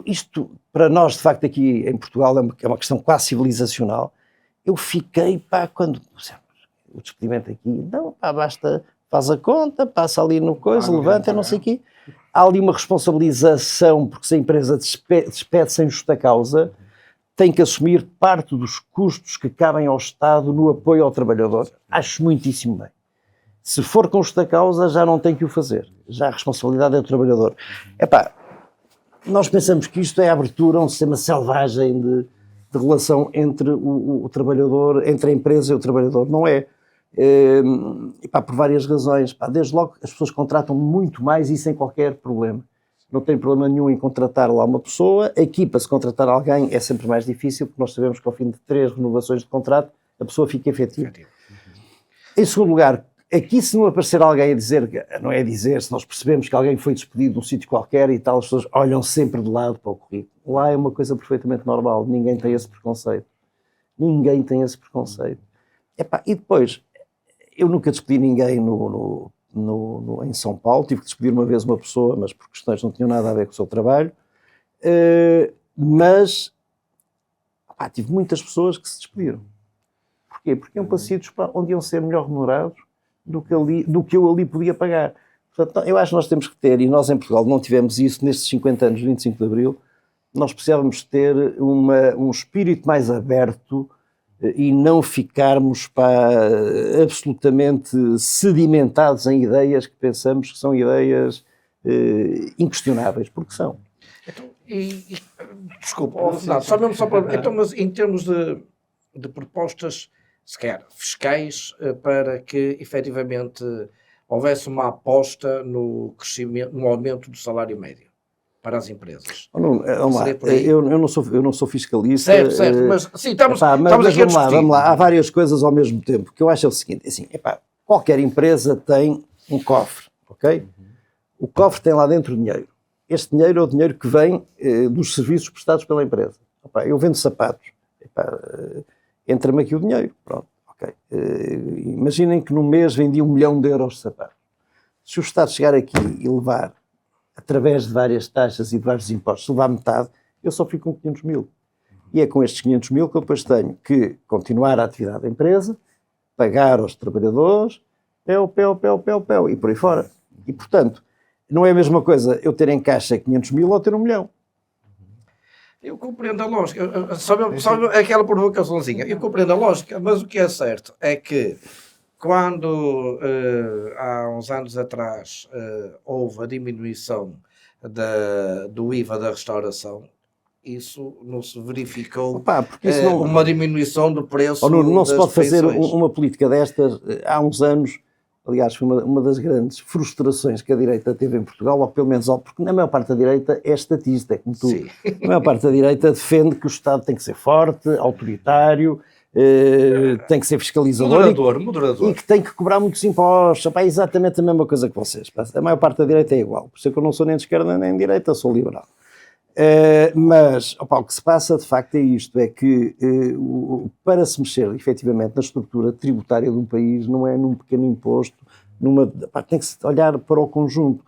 Isto, para nós, de facto, aqui em Portugal, é uma questão quase civilizacional. Eu fiquei, quando o despedimento aqui, não, basta, faz a conta, passa ali no coisa, levanta, não sei o quê. Há ali uma responsabilização, porque se a empresa despede sem justa causa, tem que assumir parte dos custos que cabem ao Estado no apoio ao trabalhador. Acho muitíssimo bem. Se for com justa causa, já não tem que o fazer. Já a responsabilidade é do trabalhador. Nós pensamos que isto é a abertura a um sistema selvagem de relação entre o trabalhador, entre a empresa e o trabalhador. Não é. Por várias razões. Desde logo, as pessoas contratam muito mais e sem qualquer problema. Não tem problema nenhum em contratar lá uma pessoa. Aqui, para se contratar alguém, é sempre mais difícil, porque nós sabemos que ao fim de 3 renovações de contrato, a pessoa fica efetiva. Em segundo lugar, aqui se não aparecer alguém a dizer, não é dizer, se nós percebemos que alguém foi despedido de um sítio qualquer e tal, as pessoas olham sempre de lado para o currículo. Lá é uma coisa perfeitamente normal, ninguém tem esse preconceito. Ninguém tem esse preconceito. E depois, eu nunca despedi ninguém em São Paulo, tive que despedir uma vez uma pessoa, mas por questões que não tinham nada a ver com o seu trabalho, mas tive muitas pessoas que se despediram. Porquê? Porque iam para sítios onde iam ser melhor remunerados do que eu ali podia pagar. Portanto, eu acho que nós temos que ter, e nós em Portugal não tivemos isso nestes 50 anos, 25 de Abril, nós precisávamos ter um espírito mais aberto e não ficarmos absolutamente sedimentados em ideias que pensamos que são ideias inquestionáveis, porque são. Então, desculpa, mas em termos de propostas, sequer fiscais, para que efetivamente houvesse uma aposta no crescimento, no aumento do salário médio para as empresas. Eu não sou fiscalista. Certo, mas sim, estamos aqui a discutir. Vamos lá, há várias coisas ao mesmo tempo, que eu acho é o seguinte, assim, qualquer empresa tem um cofre, ok? O cofre tem lá dentro dinheiro. Este dinheiro é o dinheiro que vem dos serviços prestados pela empresa. Eu vendo sapatos, entra-me aqui o dinheiro, pronto, ok. Imaginem que no mês vendi 1 milhão de euros de sapatos. Se o Estado chegar aqui e levar, através de várias taxas e de vários impostos, levar metade, eu só fico com 500 mil. E é com estes 500 mil que eu depois tenho que continuar a atividade da empresa, pagar aos trabalhadores, pel, e por aí fora. E, portanto, não é a mesma coisa eu ter em caixa 500 mil ou ter 1 milhão. Eu compreendo a lógica, só aquela provocaçãozinha, eu compreendo a lógica, mas o que é certo é que quando há uns anos atrás houve a diminuição do IVA da restauração, isso não se verificou uma diminuição do preço. Não se pode fazer uma política destas. Há uns anos, aliás, foi uma das grandes frustrações que a direita teve em Portugal, ou pelo menos, porque na maior parte da direita é estatista, é como tu. Sim. A maior parte da direita defende que o Estado tem que ser forte, autoritário, tem que ser fiscalizador moderador. E que tem que cobrar muitos impostos. É exatamente a mesma coisa que vocês. A maior parte da direita é igual. Por isso é que eu não sou nem de esquerda nem de direita, sou liberal. Mas o que se passa de facto é isto, é que para se mexer efetivamente na estrutura tributária de um país não é num pequeno imposto, tem que se olhar para o conjunto.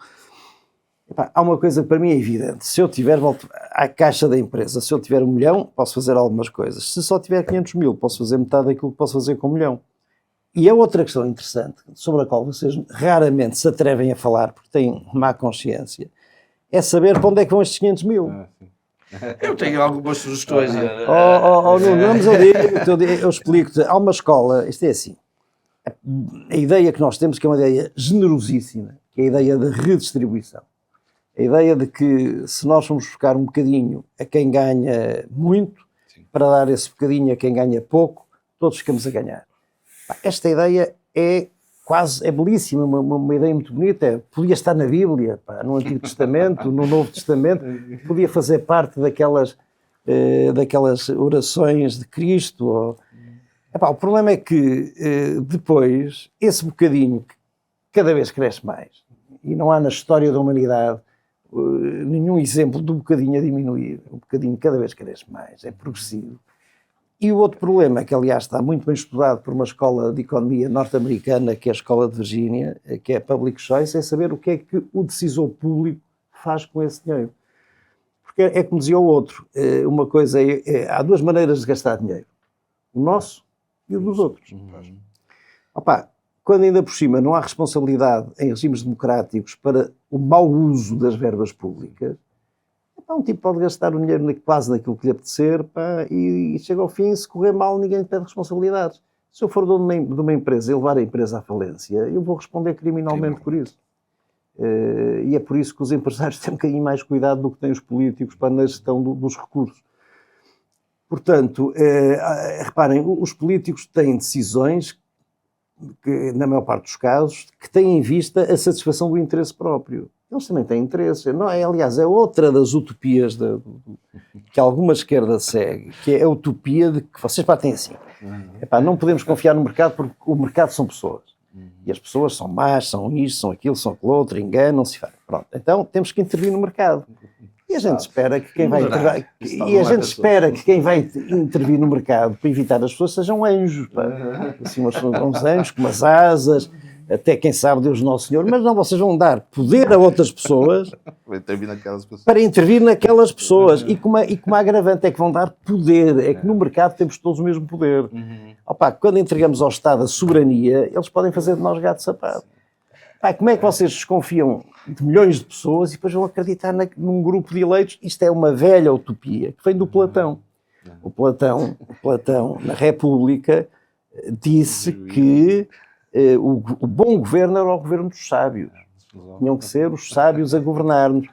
Há uma coisa que para mim é evidente, se eu tiver, volto à caixa da empresa, se eu tiver 1 milhão posso fazer algumas coisas, se só tiver 500 mil posso fazer metade daquilo que posso fazer com 1 milhão. E a outra questão interessante, sobre a qual vocês raramente se atrevem a falar porque têm má consciência, é saber para onde é que vão estes 500 mil. Eu tenho algumas sugestões. Vamos eu explico-te. Há uma escola, isto é assim, a ideia que nós temos, que é uma ideia generosíssima, que é a ideia de redistribuição. A ideia de que se nós formos buscar um bocadinho a quem ganha muito, para dar esse bocadinho a quem ganha pouco, todos ficamos a ganhar. Esta ideia é belíssima, uma ideia muito bonita. Podia estar na Bíblia, no Antigo Testamento, no Novo Testamento, podia fazer parte daquelas orações de Cristo. O problema é que depois esse bocadinho cada vez cresce mais, e não há na história da humanidade nenhum exemplo do bocadinho a diminuir. O bocadinho cada vez cresce mais, é progressivo. E o outro problema, que aliás está muito bem estudado por uma escola de economia norte-americana, que é a Escola de Virgínia, que é a Public Choice, é saber o que é que o decisor público faz com esse dinheiro. Porque é como dizia o outro, uma coisa há duas maneiras de gastar dinheiro, o nosso e o dos outros. Quando ainda por cima não há responsabilidade em regimes democráticos para o mau uso das verbas públicas, um tipo pode gastar o dinheiro quase naquilo que lhe apetecer, e chega ao fim, se correr mal, ninguém lhe pede responsabilidades. Se eu for dono de uma empresa e levar a empresa à falência, eu vou responder criminalmente por isso. E é por isso que os empresários têm um bocadinho mais cuidado do que têm os políticos na gestão dos recursos. Portanto, reparem, os políticos têm decisões que, na maior parte dos casos, que têm em vista a satisfação do interesse próprio. Eles também têm interesse. Não é, aliás, é outra das utopias que alguma esquerda segue, que é a utopia de que vocês partem assim. Não podemos confiar no mercado porque o mercado são pessoas. E as pessoas são más, são isto, são aquilo, são aquilo outro, enganam-se. Pronto, então temos que intervir no mercado. E a gente espera que quem vai intervir no mercado para evitar as pessoas sejam anjos. Assim, uns anjos com umas asas, até quem sabe Deus Nosso Senhor, mas não, vocês vão dar poder a outras pessoas para intervir naquelas pessoas. E como agravante é que vão dar poder, é que no mercado temos todos o mesmo poder. Quando entregamos ao Estado a soberania, eles podem fazer de nós gato sapato. Como é que vocês desconfiam de milhões de pessoas e depois vão acreditar num grupo de eleitos? Isto é uma velha utopia que vem do Platão. O Platão, na República, disse que o bom governo era o governo dos sábios. Tinham que ser os sábios a governar-nos.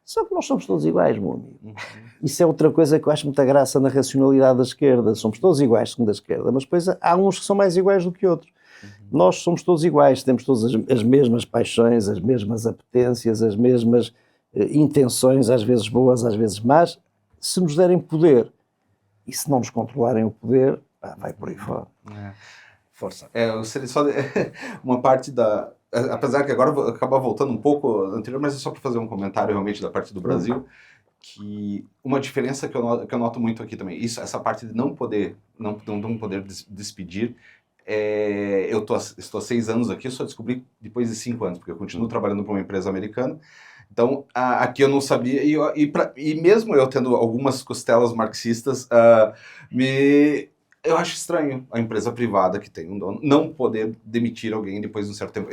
Só que nós somos todos iguais, meu amigo. Isso é outra coisa que eu acho muita graça na racionalidade da esquerda. Somos todos iguais, segundo a esquerda, mas depois há uns que são mais iguais do que outros. Nós somos todos iguais, temos todas as mesmas paixões, as mesmas apetências, as mesmas intenções, às vezes boas, às vezes más, se nos derem poder. E se não nos controlarem o poder, vai por aí fora. Força. Eu seria só uma parte da... Apesar que agora eu vou acabar voltando um pouco anterior, mas é só para fazer um comentário realmente da parte do Brasil, que uma diferença que eu noto muito aqui também, essa parte de não poder despedir. Estou há 6 anos aqui, eu só descobri depois de 5 anos, porque eu continuo trabalhando para uma empresa americana. Então, aqui eu não sabia, e mesmo eu tendo algumas costelas marxistas, eu acho estranho a empresa privada que tem um dono não poder demitir alguém depois de um certo tempo.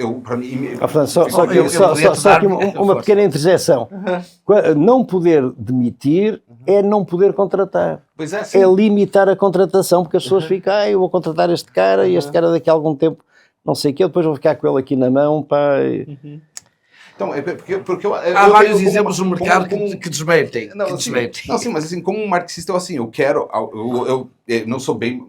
Só que uma pequena interjeição. Não poder demitir é não poder contratar. Pois é, sim. É limitar a contratação, porque as pessoas ficam, eu vou contratar este cara e este cara daqui a algum tempo, não sei o quê, depois vou ficar com ele aqui na mão, Então, porque há vários exemplos no mercado que desmentem. Não, sim, mas assim, como um marxista, eu não sou bem...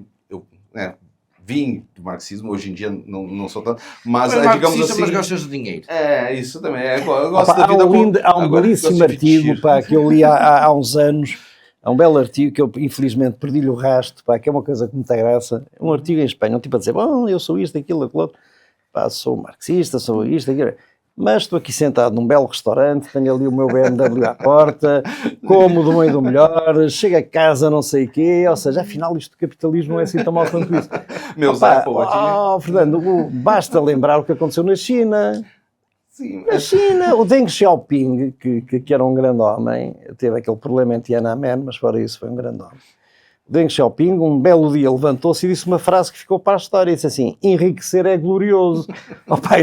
vim do marxismo, hoje em dia não sou tanto, mas digamos assim... Mas gostas de dinheiro. Isso também, eu gosto da vida... Há um belíssimo artigo que eu li há uns anos, há um belo artigo que eu infelizmente perdi-lhe o rasto, que é uma coisa que me dá graça, um artigo em espanhol, tipo a dizer, eu sou isto, aquilo, aquilo outro, sou marxista, sou isto, aquilo... Mas estou aqui sentado num belo restaurante, tenho ali o meu BMW à porta, como do meio do melhor, chego a casa não sei o quê, ou seja, afinal isto do capitalismo não é assim tão mal quanto isso. Fernando, basta lembrar o que aconteceu na China. Sim, na China, o Deng Xiaoping, que era um grande homem, teve aquele problema em Tiananmen, mas fora isso foi um grande homem. Deng Xiaoping, um belo dia, levantou-se e disse uma frase que ficou para a história, disse assim, enriquecer é glorioso.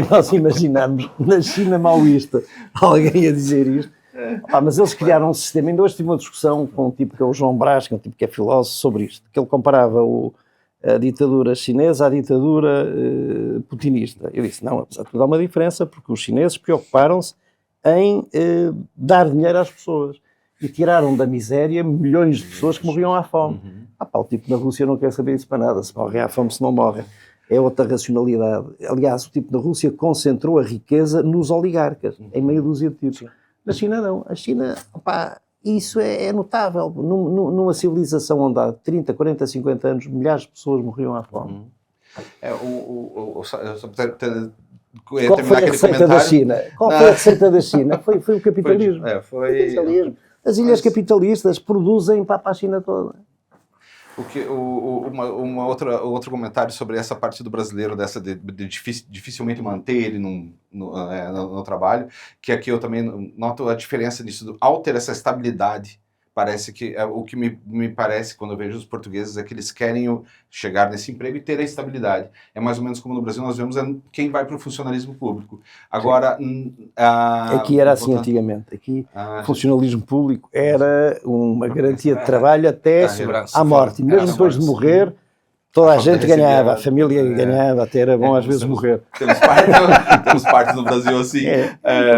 Nós imaginamos na China maoísta alguém a dizer isto, mas eles criaram um sistema. Ainda hoje tive uma discussão com um tipo que é o João Brás, que é um tipo que é filósofo, sobre isto, que ele comparava a ditadura chinesa à ditadura putinista. Eu disse, não, apesar de tudo há uma diferença, porque os chineses preocuparam-se em dar dinheiro às pessoas. E tiraram da miséria milhões de pessoas que morriam à fome. O tipo na Rússia não quer saber isso para nada, se morrem à fome, se não morrem. É outra racionalidade. Aliás, o tipo na Rússia concentrou a riqueza nos oligarcas, em meia dúzia de tipos. Na China não. A China, isso é notável. Numa civilização onde há 30, 40, 50 anos, milhares de pessoas morriam à fome. Qual foi a receita da China? Qual foi a receita da China? Foi o capitalismo. Foi o capitalismo. As ilhas capitalistas produzem para a China toda. Outro comentário sobre essa parte do brasileiro, dessa de dificilmente manter ele no trabalho, que aqui eu também noto a diferença nisso, ao ter essa estabilidade. Parece que o que me parece quando eu vejo os portugueses é que eles querem chegar nesse emprego e ter a estabilidade. É mais ou menos como no Brasil nós vemos quem vai para o funcionalismo público. Agora... aqui era assim antigamente. Aqui o funcionalismo público era uma garantia de trabalho até à morte. E mesmo depois de morrer, toda a gente ganhava, a família ganhava, até era bom às vezes morrer. Temos partes no Brasil assim,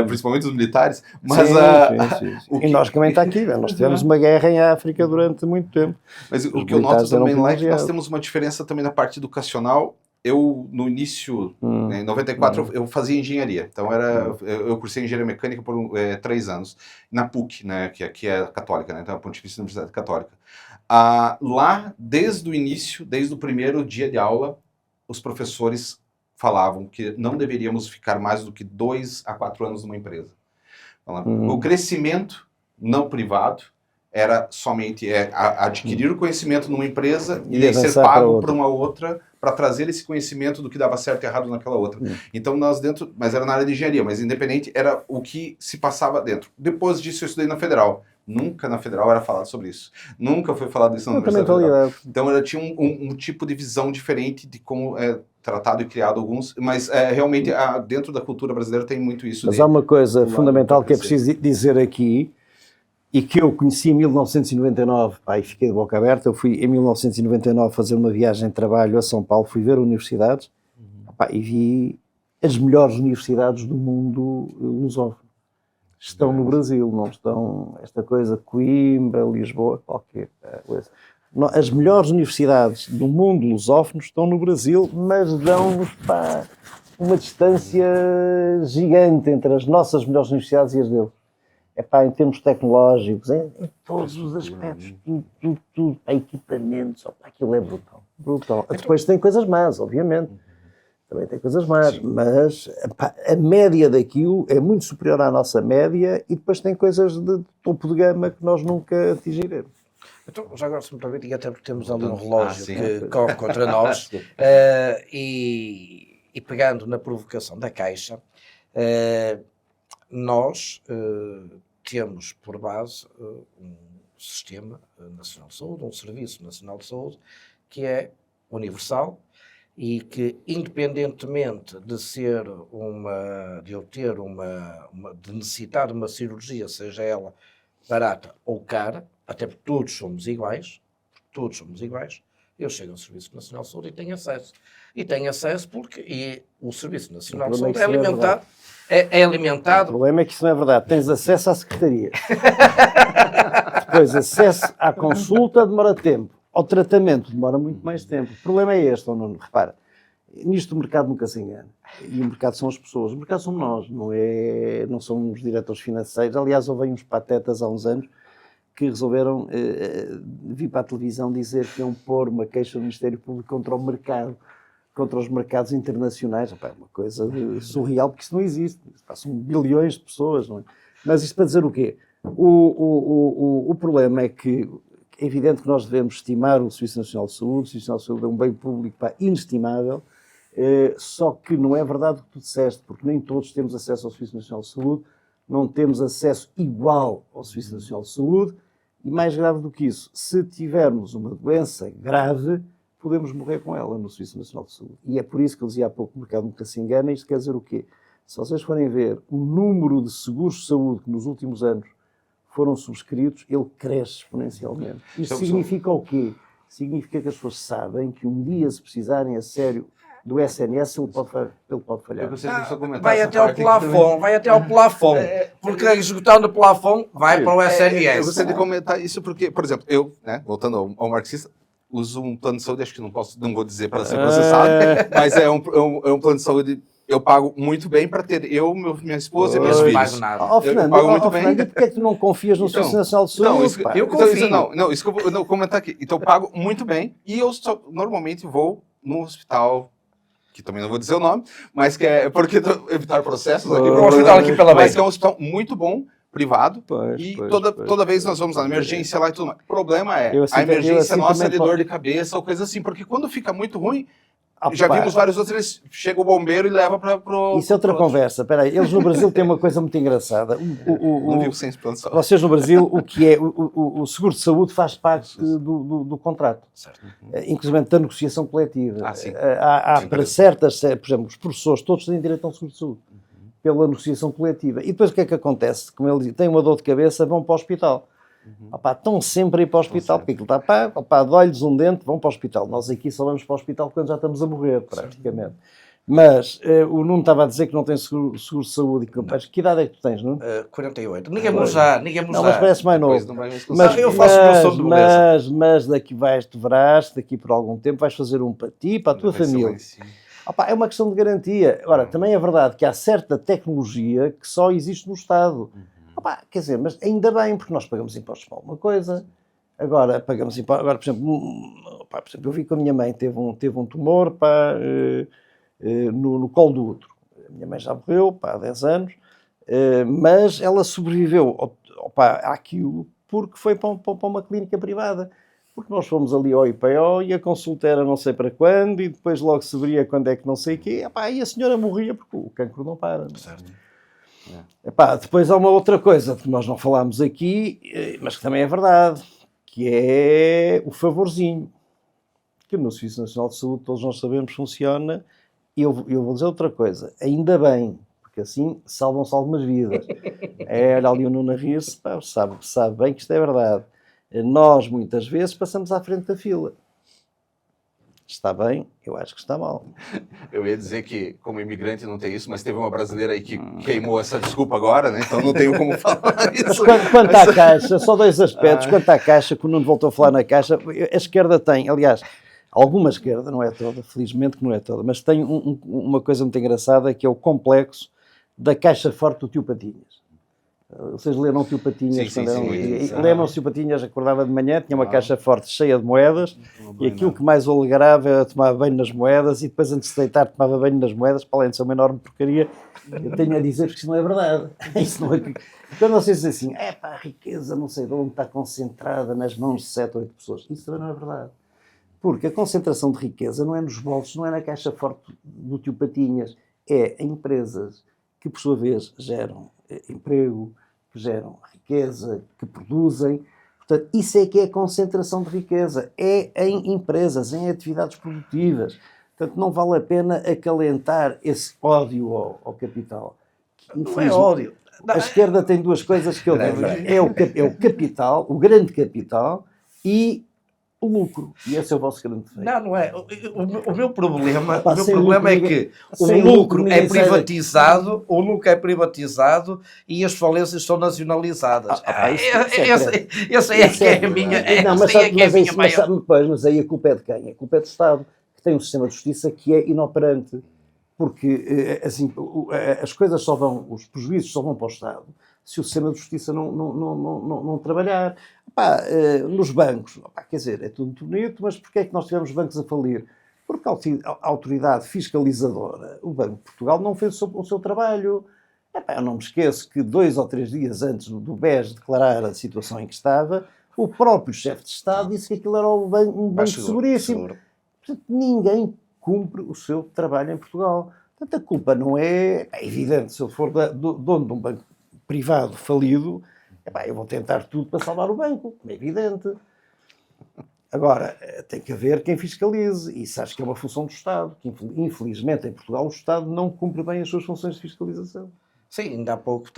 principalmente os militares. Mas, sim. E nós também está aqui, nós tivemos uma guerra em África durante muito tempo. Mas o que eu noto também lá é que nós temos uma diferença também na parte educacional. Eu, no início, em 94, eu fazia engenharia. Então, eu cursei engenharia mecânica por 3 anos, na PUC, né, que aqui é católica, né, então é a Pontifícia Universidade Católica. Lá, desde o início, desde o primeiro dia de aula, os professores falavam que não deveríamos ficar mais do que 2 a 4 anos numa empresa. O crescimento não privado era somente adquirir o conhecimento numa empresa e ser pago por uma outra para trazer esse conhecimento do que dava certo e errado naquela outra. Então nós dentro, mas era na área de engenharia, mas independente, era o que se passava dentro. Depois disso eu estudei na Federal. Nunca na Federal era falado sobre isso. Nunca foi falado isso na Universidade Federal. Então ela tinha um tipo de visão diferente de como é tratado e criado alguns, mas realmente dentro da cultura brasileira tem muito isso. Mas há uma coisa fundamental que é preciso dizer aqui, e que eu conheci em 1999, e fiquei de boca aberta. Eu fui em 1999 fazer uma viagem de trabalho a São Paulo, fui ver universidades, e vi as melhores universidades do mundo lusófono. Estão no Brasil, não estão esta coisa Coimbra, Lisboa, qualquer coisa. As melhores universidades do mundo lusófono estão no Brasil, mas dão-nos uma distância gigante entre as nossas melhores universidades e as deles. Em termos tecnológicos, em todos os aspectos, tudo, equipamentos, aquilo é brutal. Depois tem coisas más, obviamente. Também tem coisas más, mas a média daquilo é muito superior à nossa média e depois tem coisas de topo de gama que nós nunca atingiremos. Então, já agora, se me permitem, até porque temos ali um relógio que corre contra nós, e pegando na provocação da Caixa, nós temos por base um Sistema Nacional de Saúde, um Serviço Nacional de Saúde, que é universal, e que, independentemente de de necessitar de uma cirurgia, seja ela barata ou cara, até porque todos somos iguais, eu chego ao Serviço Nacional de Saúde e tenho acesso. E tenho acesso porque o Serviço Nacional de Saúde é alimentado. O problema é que isso não é verdade. Tens acesso à secretaria. Depois, acesso à consulta demora tempo. Ao tratamento demora muito mais tempo. O problema é este, Nuno. Repara, nisto o mercado nunca se engana. E o mercado são as pessoas. O mercado somos nós, não somos os diretores financeiros. Aliás, houve uns patetas há uns anos que resolveram vir para a televisão dizer que iam pôr uma queixa do Ministério Público contra o mercado, contra os mercados internacionais. É uma coisa surreal, porque isso não existe. São bilhões de pessoas. Não é? Mas isto para dizer o quê? O problema é que é evidente que nós devemos estimar o Serviço Nacional de Saúde. O Serviço Nacional de Saúde é um bem público inestimável, só que não é verdade o que tu disseste, porque nem todos temos acesso ao Serviço Nacional de Saúde, não temos acesso igual ao Serviço Nacional de Saúde, e mais grave do que isso, se tivermos uma doença grave, podemos morrer com ela no Serviço Nacional de Saúde. E é por isso que eu dizia há pouco que o mercado nunca se engana. Isto quer dizer o quê? Se vocês forem ver o número de seguros de saúde que nos últimos anos foram subscritos, ele cresce exponencialmente. Isto significa o quê? Significa que as pessoas sabem que um dia, se precisarem a sério, do SNS, ele pode falhar. Eu gostaria de só comentar Vai essa até ao parte plafond, vai até ao plafond. Porque esgotando o plafond, vai para o Eu SNS. gostaria de comentar isso porque, por exemplo, eu, né, voltando ao marxista, uso um plano de saúde, acho que não vou dizer para ser processado, mas é um plano de saúde, eu pago muito bem para ter minha esposa e meus Eu não filhos. pago nada. Fernando, pago muito bem. Fernando, e porquê é que tu não confias no Então, Serviço Nacional de Saúde? Não, isso, pá? eu confio. isso que eu vou comentar aqui. Então, eu pago muito bem e eu normalmente vou no hospital, que também não vou dizer o nome, mas que é porque evitar processos aqui. Um hospital aqui pela Mas Beira. que é um hospital muito bom, privado, e toda vez nós vamos lá na emergência lá e tudo mais. O problema é, a emergência nossa é de dor de cabeça ou coisa assim, porque quando fica muito ruim, já vimos vários outros, chega o bombeiro e leva para pro... Isso é outra conversa. Espera aí, eles no Brasil têm uma coisa muito engraçada. Não vivo sem plano de saúde. Vocês no Brasil, o que é o seguro de saúde faz parte do contrato, inclusive da negociação coletiva. Sim. Há para certas, por exemplo, os professores todos têm direito a um seguro de saúde pela negociação coletiva. E depois o que é que acontece? Como ele diz, têm uma dor de cabeça, vão para o hospital. Estão sempre a ir para o hospital, porque aquilo está dói-lhes um dente, vão para o hospital. Nós aqui só vamos para o hospital quando já estamos a morrer, praticamente. Mas o Nuno estava a dizer que não tem seguro de saúde. Que idade é que tu tens, Nuno? 48. Ninguém me usa. Não, mas parece mais novo. Eu faço o meu som de beleza. Mas daqui daqui por algum tempo vais fazer um para ti, para a tua família. É uma questão de garantia. Agora, também é verdade que há certa tecnologia que só existe no Estado. Quer dizer, mas ainda bem, porque nós pagamos impostos para alguma coisa. Agora, pagamos impostos. Agora, por exemplo, eu vi que a minha mãe teve um tumor no colo do útero. A minha mãe já morreu há 10 anos, mas ela sobreviveu àquilo porque foi para uma clínica privada. Porque nós fomos ali ao IPO e a consulta era não sei para quando, e depois logo se veria quando é que não sei o quê. E a senhora morria porque o cancro não para. Não é? Certo. Depois há uma outra coisa que nós não falámos aqui, mas que também é verdade, que é o favorzinho, que no Serviço Nacional de Saúde, todos nós sabemos, funciona. E eu vou dizer outra coisa, ainda bem, porque assim salvam-se algumas vidas. Era ali o Nuno a rir-se, sabe bem que isto é verdade. Nós, muitas vezes, passamos à frente da fila. Está bem? Eu acho que está mal. Eu ia dizer que, como imigrante, não tem isso, mas teve uma brasileira aí que queimou essa desculpa agora, né? Então não tenho como falar isso. Quanto à Caixa, só dois aspectos. Quanto à Caixa, que o Nuno voltou a falar na Caixa, a esquerda tem, aliás, alguma esquerda, não é toda, felizmente que não é toda, mas tem uma coisa muito engraçada, que é o complexo da Caixa Forte do Tio Patinhas. Vocês leram o Tio Patinhas? Sim. Lembram-se, o Tio Patinhas acordava de manhã, tinha uma caixa forte cheia de moedas, e aquilo que mais o alegrava era tomar banho nas moedas, e depois antes de deitar tomava banho nas moedas, para além de ser uma enorme porcaria. Eu tenho a dizer que isso não é verdade. Isso não é... Quando vocês dizem assim, a riqueza não sei de onde está concentrada nas mãos de 7 ou 8 pessoas, isso também não é verdade. Porque a concentração de riqueza não é nos bolsos, não é na caixa forte do Tio Patinhas, é em empresas que, por sua vez, geram emprego, que geram riqueza, que produzem. Portanto, isso é que é a concentração de riqueza. É em empresas, em atividades produtivas. Portanto, não vale a pena acalentar esse ódio ao capital. Não é ódio. A esquerda tem duas coisas que eu digo. É o capital, o grande capital, e o lucro. E esse é o vosso grande defeito. Não é. O meu problema, é que o sem lucro lucro é ninguém sai privatizado, o lucro é privatizado e as falências são nacionalizadas. Essa é que é a minha. Mas aí a culpa é de quem? A culpa é do Estado, que tem um sistema de justiça que é inoperante. Porque assim, as coisas os prejuízos só vão para o Estado se o sistema de justiça não trabalhar. Nos bancos, quer dizer, é tudo bonito, mas porquê é que nós tivemos bancos a falir? Porque a autoridade fiscalizadora, o Banco de Portugal, não fez o seu trabalho. Eu não me esqueço que 2 ou 3 dias antes do BES declarar a situação em que estava, o próprio chefe de Estado disse que aquilo era um banco seguríssimo. Portanto, ninguém cumpre o seu trabalho em Portugal. Portanto, a culpa não é evidente. Se eu for dono de um banco privado falido, eu vou tentar tudo para salvar o banco, é evidente. Agora, tem que haver quem fiscalize, e isso acho que é uma função do Estado, que infelizmente em Portugal o Estado não cumpre bem as suas funções de fiscalização. Sim, ainda há pouco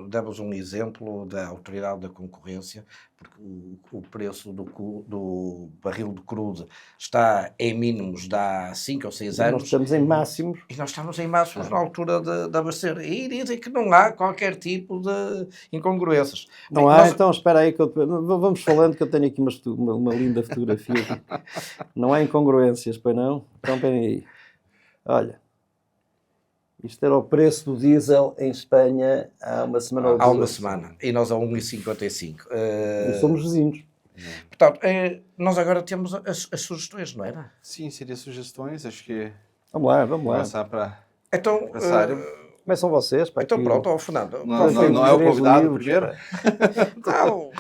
demos um exemplo da Autoridade da Concorrência, porque o preço do barril de crudo está em mínimos de há 5 ou 6 Nós anos estamos em máximos. e nós estamos em máximos na altura de abastecer. E dizem que não há qualquer tipo de incongruências. Não Bem, há? Então espera aí que vamos falando que eu tenho aqui uma linda fotografia. Não há incongruências, pois não? Então espera aí. Olha, isto era o preço do diesel em Espanha há uma semana ou duas. Há uma semana. E nós a 1,55. E somos vizinhos. Portanto, nós agora temos as sugestões, não era? Sim, seria sugestões, acho que Vamos lá, vamos lá. começar para Então, essa área. Começam vocês. Pá, então que- pronto, ó, Fernando. Não é o convidado primeiro? Não,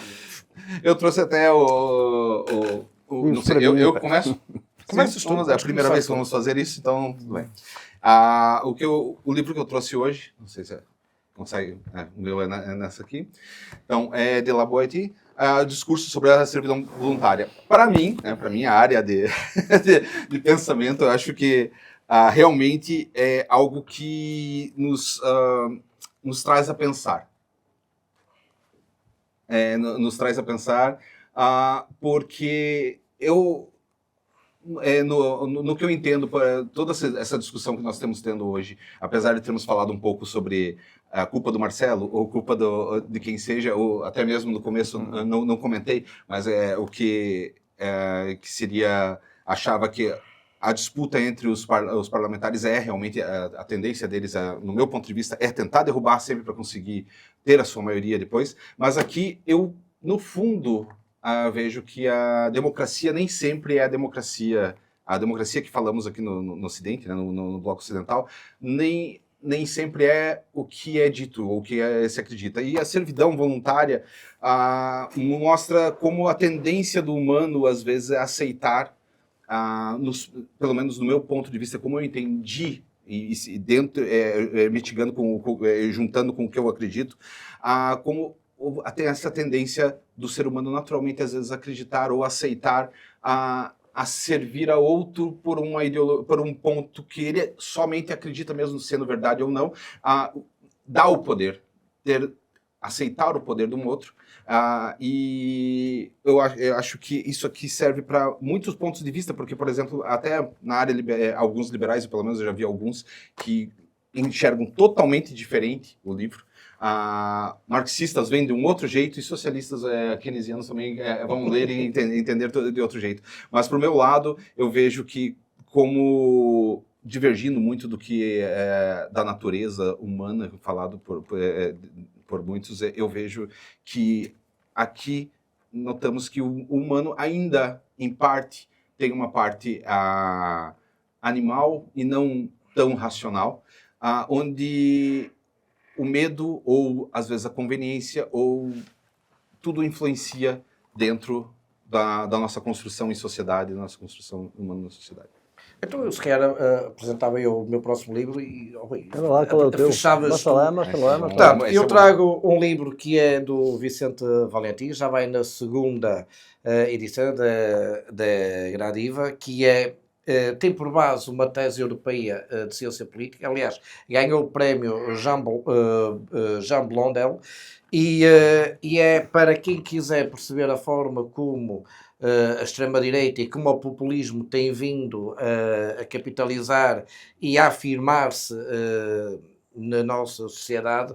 Eu trouxe até não sei, eu começo? Começas Sim, tu, é a podes primeira começar vez que tu. vamos fazer isso, então tudo bem. O livro que eu trouxe hoje, não sei se você consegue, o meu é nessa aqui, então é de La Boétie, discurso sobre a servidão voluntária. Para mim, para minha área de pensamento, eu acho que realmente é algo que nos traz a pensar. Nos traz a pensar, porque no que eu entendo, toda essa discussão que nós estamos tendo hoje, apesar de termos falado um pouco sobre a culpa do Marcelo, ou culpa de quem seja, ou até mesmo no começo não comentei, mas o que seria, achava que a disputa entre os parlamentares é realmente a tendência deles, no meu ponto de vista, é tentar derrubar sempre para conseguir ter a sua maioria depois, mas aqui eu, no fundo, vejo que a democracia nem sempre é a democracia que falamos aqui no Ocidente, né, no Bloco Ocidental, nem sempre é o que é dito, ou o que se acredita. E a servidão voluntária mostra como a tendência do humano, às vezes, é aceitar, pelo menos no meu ponto de vista, como eu entendi, e dentro, mitigando, juntando com o que eu acredito, como tem essa tendência do ser humano naturalmente, às vezes, acreditar ou aceitar a servir a outro por um ponto que ele somente acredita, mesmo sendo verdade ou não, dar o poder, aceitar o poder de um outro. E eu acho que isso aqui serve para muitos pontos de vista, porque, por exemplo, até na área alguns liberais, pelo menos eu já vi alguns, que enxergam totalmente diferente o livro. Marxistas veem de um outro jeito e socialistas keynesianos também vão ler e entender de outro jeito. Mas, para o meu lado, eu vejo que, como divergindo muito do que da natureza humana, falado por muitos, eu vejo que aqui notamos que o humano ainda, em parte, tem uma parte animal e não tão racional, onde o medo ou, às vezes, a conveniência ou tudo influencia dentro da nossa construção em sociedade, da nossa construção humana na sociedade. então eu se calhar apresentava eu o meu próximo livro e Olha lá, qual é o teu? Mostra lá. Portanto, eu trago um livro que é do Vicente Valentim, já vai na segunda edição da Gradiva, que tem por base uma tese europeia de ciência política. Aliás, ganhou o prémio Jean Blondel e é para quem quiser perceber a forma como a extrema-direita e como o populismo tem vindo a capitalizar e a afirmar-se na nossa sociedade.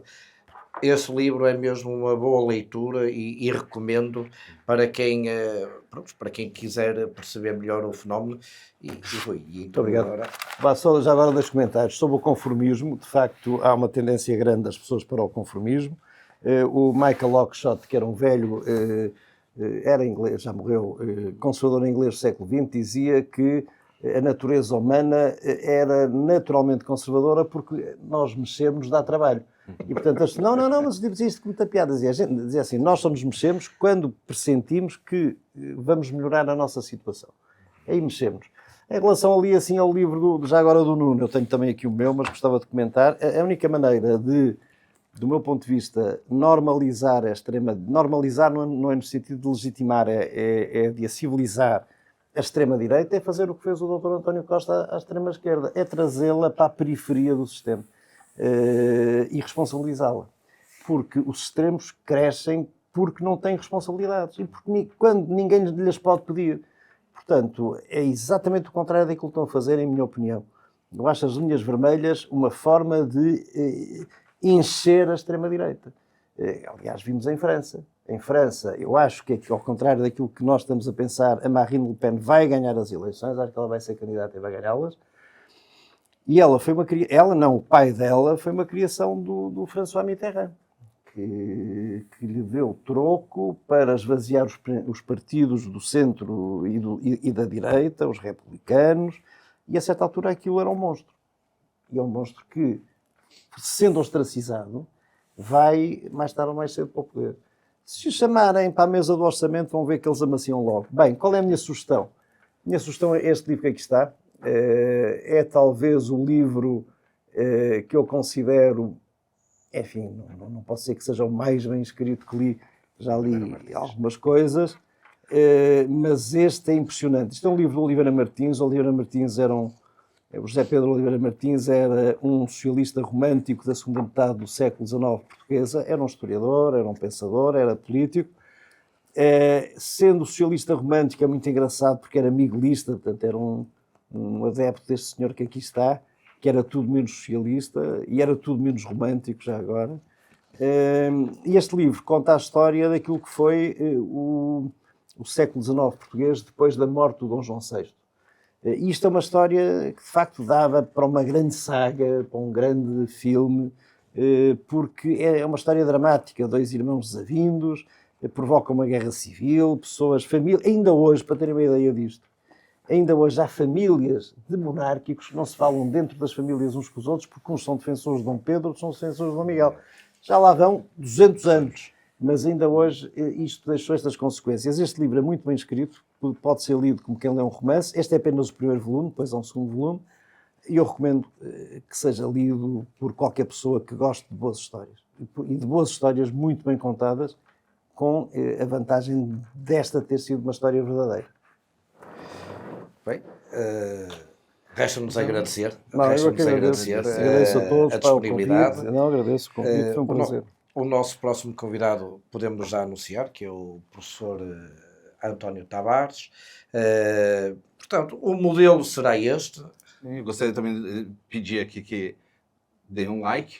Esse livro é mesmo uma boa leitura e recomendo para quem quiser perceber melhor o fenómeno. Muito obrigado. Só já agora 2 comentários sobre o conformismo. De facto, há uma tendência grande das pessoas para o conformismo. O Michael Oakeshott, que era um velho, era inglês, já morreu, conservador inglês do século XX, dizia que a natureza humana era naturalmente conservadora porque nós mexermos dá trabalho. E, portanto, não, mas diz isto com muita piada. Dizia assim, nós só nos mexemos quando pressentimos que vamos melhorar a nossa situação. Aí mexemos. Em relação ali, assim, ao livro já agora do Nuno, eu tenho também aqui o meu, mas gostava de comentar, a única maneira do meu ponto de vista, normalizar normalizar não é no sentido de legitimar, é de a civilizar a extrema-direita, é fazer o que fez o Dr. António Costa à extrema-esquerda, é trazê-la para a periferia do sistema. e responsabilizá-la. Porque os extremos crescem porque não têm responsabilidades e porque quando ninguém lhes pode pedir. Portanto, é exatamente o contrário daquilo que estão a fazer, em minha opinião. Eu acho as linhas vermelhas uma forma de encher a extrema-direita. Aliás, vimos em França. Em França, eu acho que, ao contrário daquilo que nós estamos a pensar, a Marine Le Pen vai ganhar as eleições, acho que ela vai ser candidata e vai ganhá-las. E ela foi o pai dela foi uma criação do François Mitterrand, que lhe deu troco para esvaziar os partidos do centro e da direita, os republicanos, e a certa altura aquilo era um monstro. E é um monstro que, sendo ostracizado, vai mais tarde ou mais cedo para o poder. Se o chamarem para a mesa do orçamento, vão ver que eles amaciam logo. Bem, qual é a minha sugestão? A minha sugestão é este livro que aqui está. É talvez o livro que eu considero, enfim, não posso dizer que seja o mais bem escrito que li, já li algumas coisas, mas este é impressionante. Isto é um livro do Oliveira Martins. O Oliveira Martins o José Pedro Oliveira Martins era um socialista romântico da segunda metade do século XIX portuguesa, era um historiador, era um pensador, era político. Sendo socialista romântico é muito engraçado porque era miguelista, portanto era um adepto deste senhor que aqui está, que era tudo menos socialista e era tudo menos romântico já agora. E este livro conta a história daquilo que foi o século XIX português depois da morte do Dom João VI. Isto é uma história que de facto dava para uma grande saga, para um grande filme, porque é uma história dramática, 2 irmãos desavindos, provoca uma guerra civil, pessoas, família, ainda hoje, para terem uma ideia disto, ainda hoje há famílias de monárquicos que não se falam dentro das famílias uns com os outros, porque uns são defensores de Dom Pedro, outros são defensores de Dom Miguel. Já lá vão 200 anos, mas ainda hoje isto deixou estas consequências. Este livro é muito bem escrito, pode ser lido como quem lê um romance. Este é apenas o primeiro volume, depois há um segundo volume, e eu recomendo que seja lido por qualquer pessoa que goste de boas histórias. E de boas histórias muito bem contadas, com a vantagem desta ter sido uma história verdadeira. Bem, resta-nos agradecer. Agradeço a todos a disponibilidade. Agradeço o convite, foi um prazer. O nosso próximo convidado podemos já anunciar, que é o professor António Tavares. Portanto, o modelo será este. Eu gostaria também de pedir aqui que deem um like.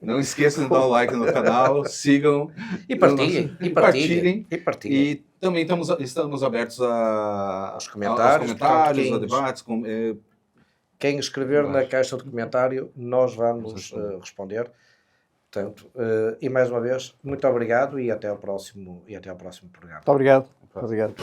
Não esqueçam de dar o like no canal, sigam. E partilhem. E também estamos abertos aos comentários, a debates. Quem escrever na caixa de comentário, nós vamos responder. Portanto, e mais uma vez, muito obrigado e até ao próximo programa. Muito obrigado.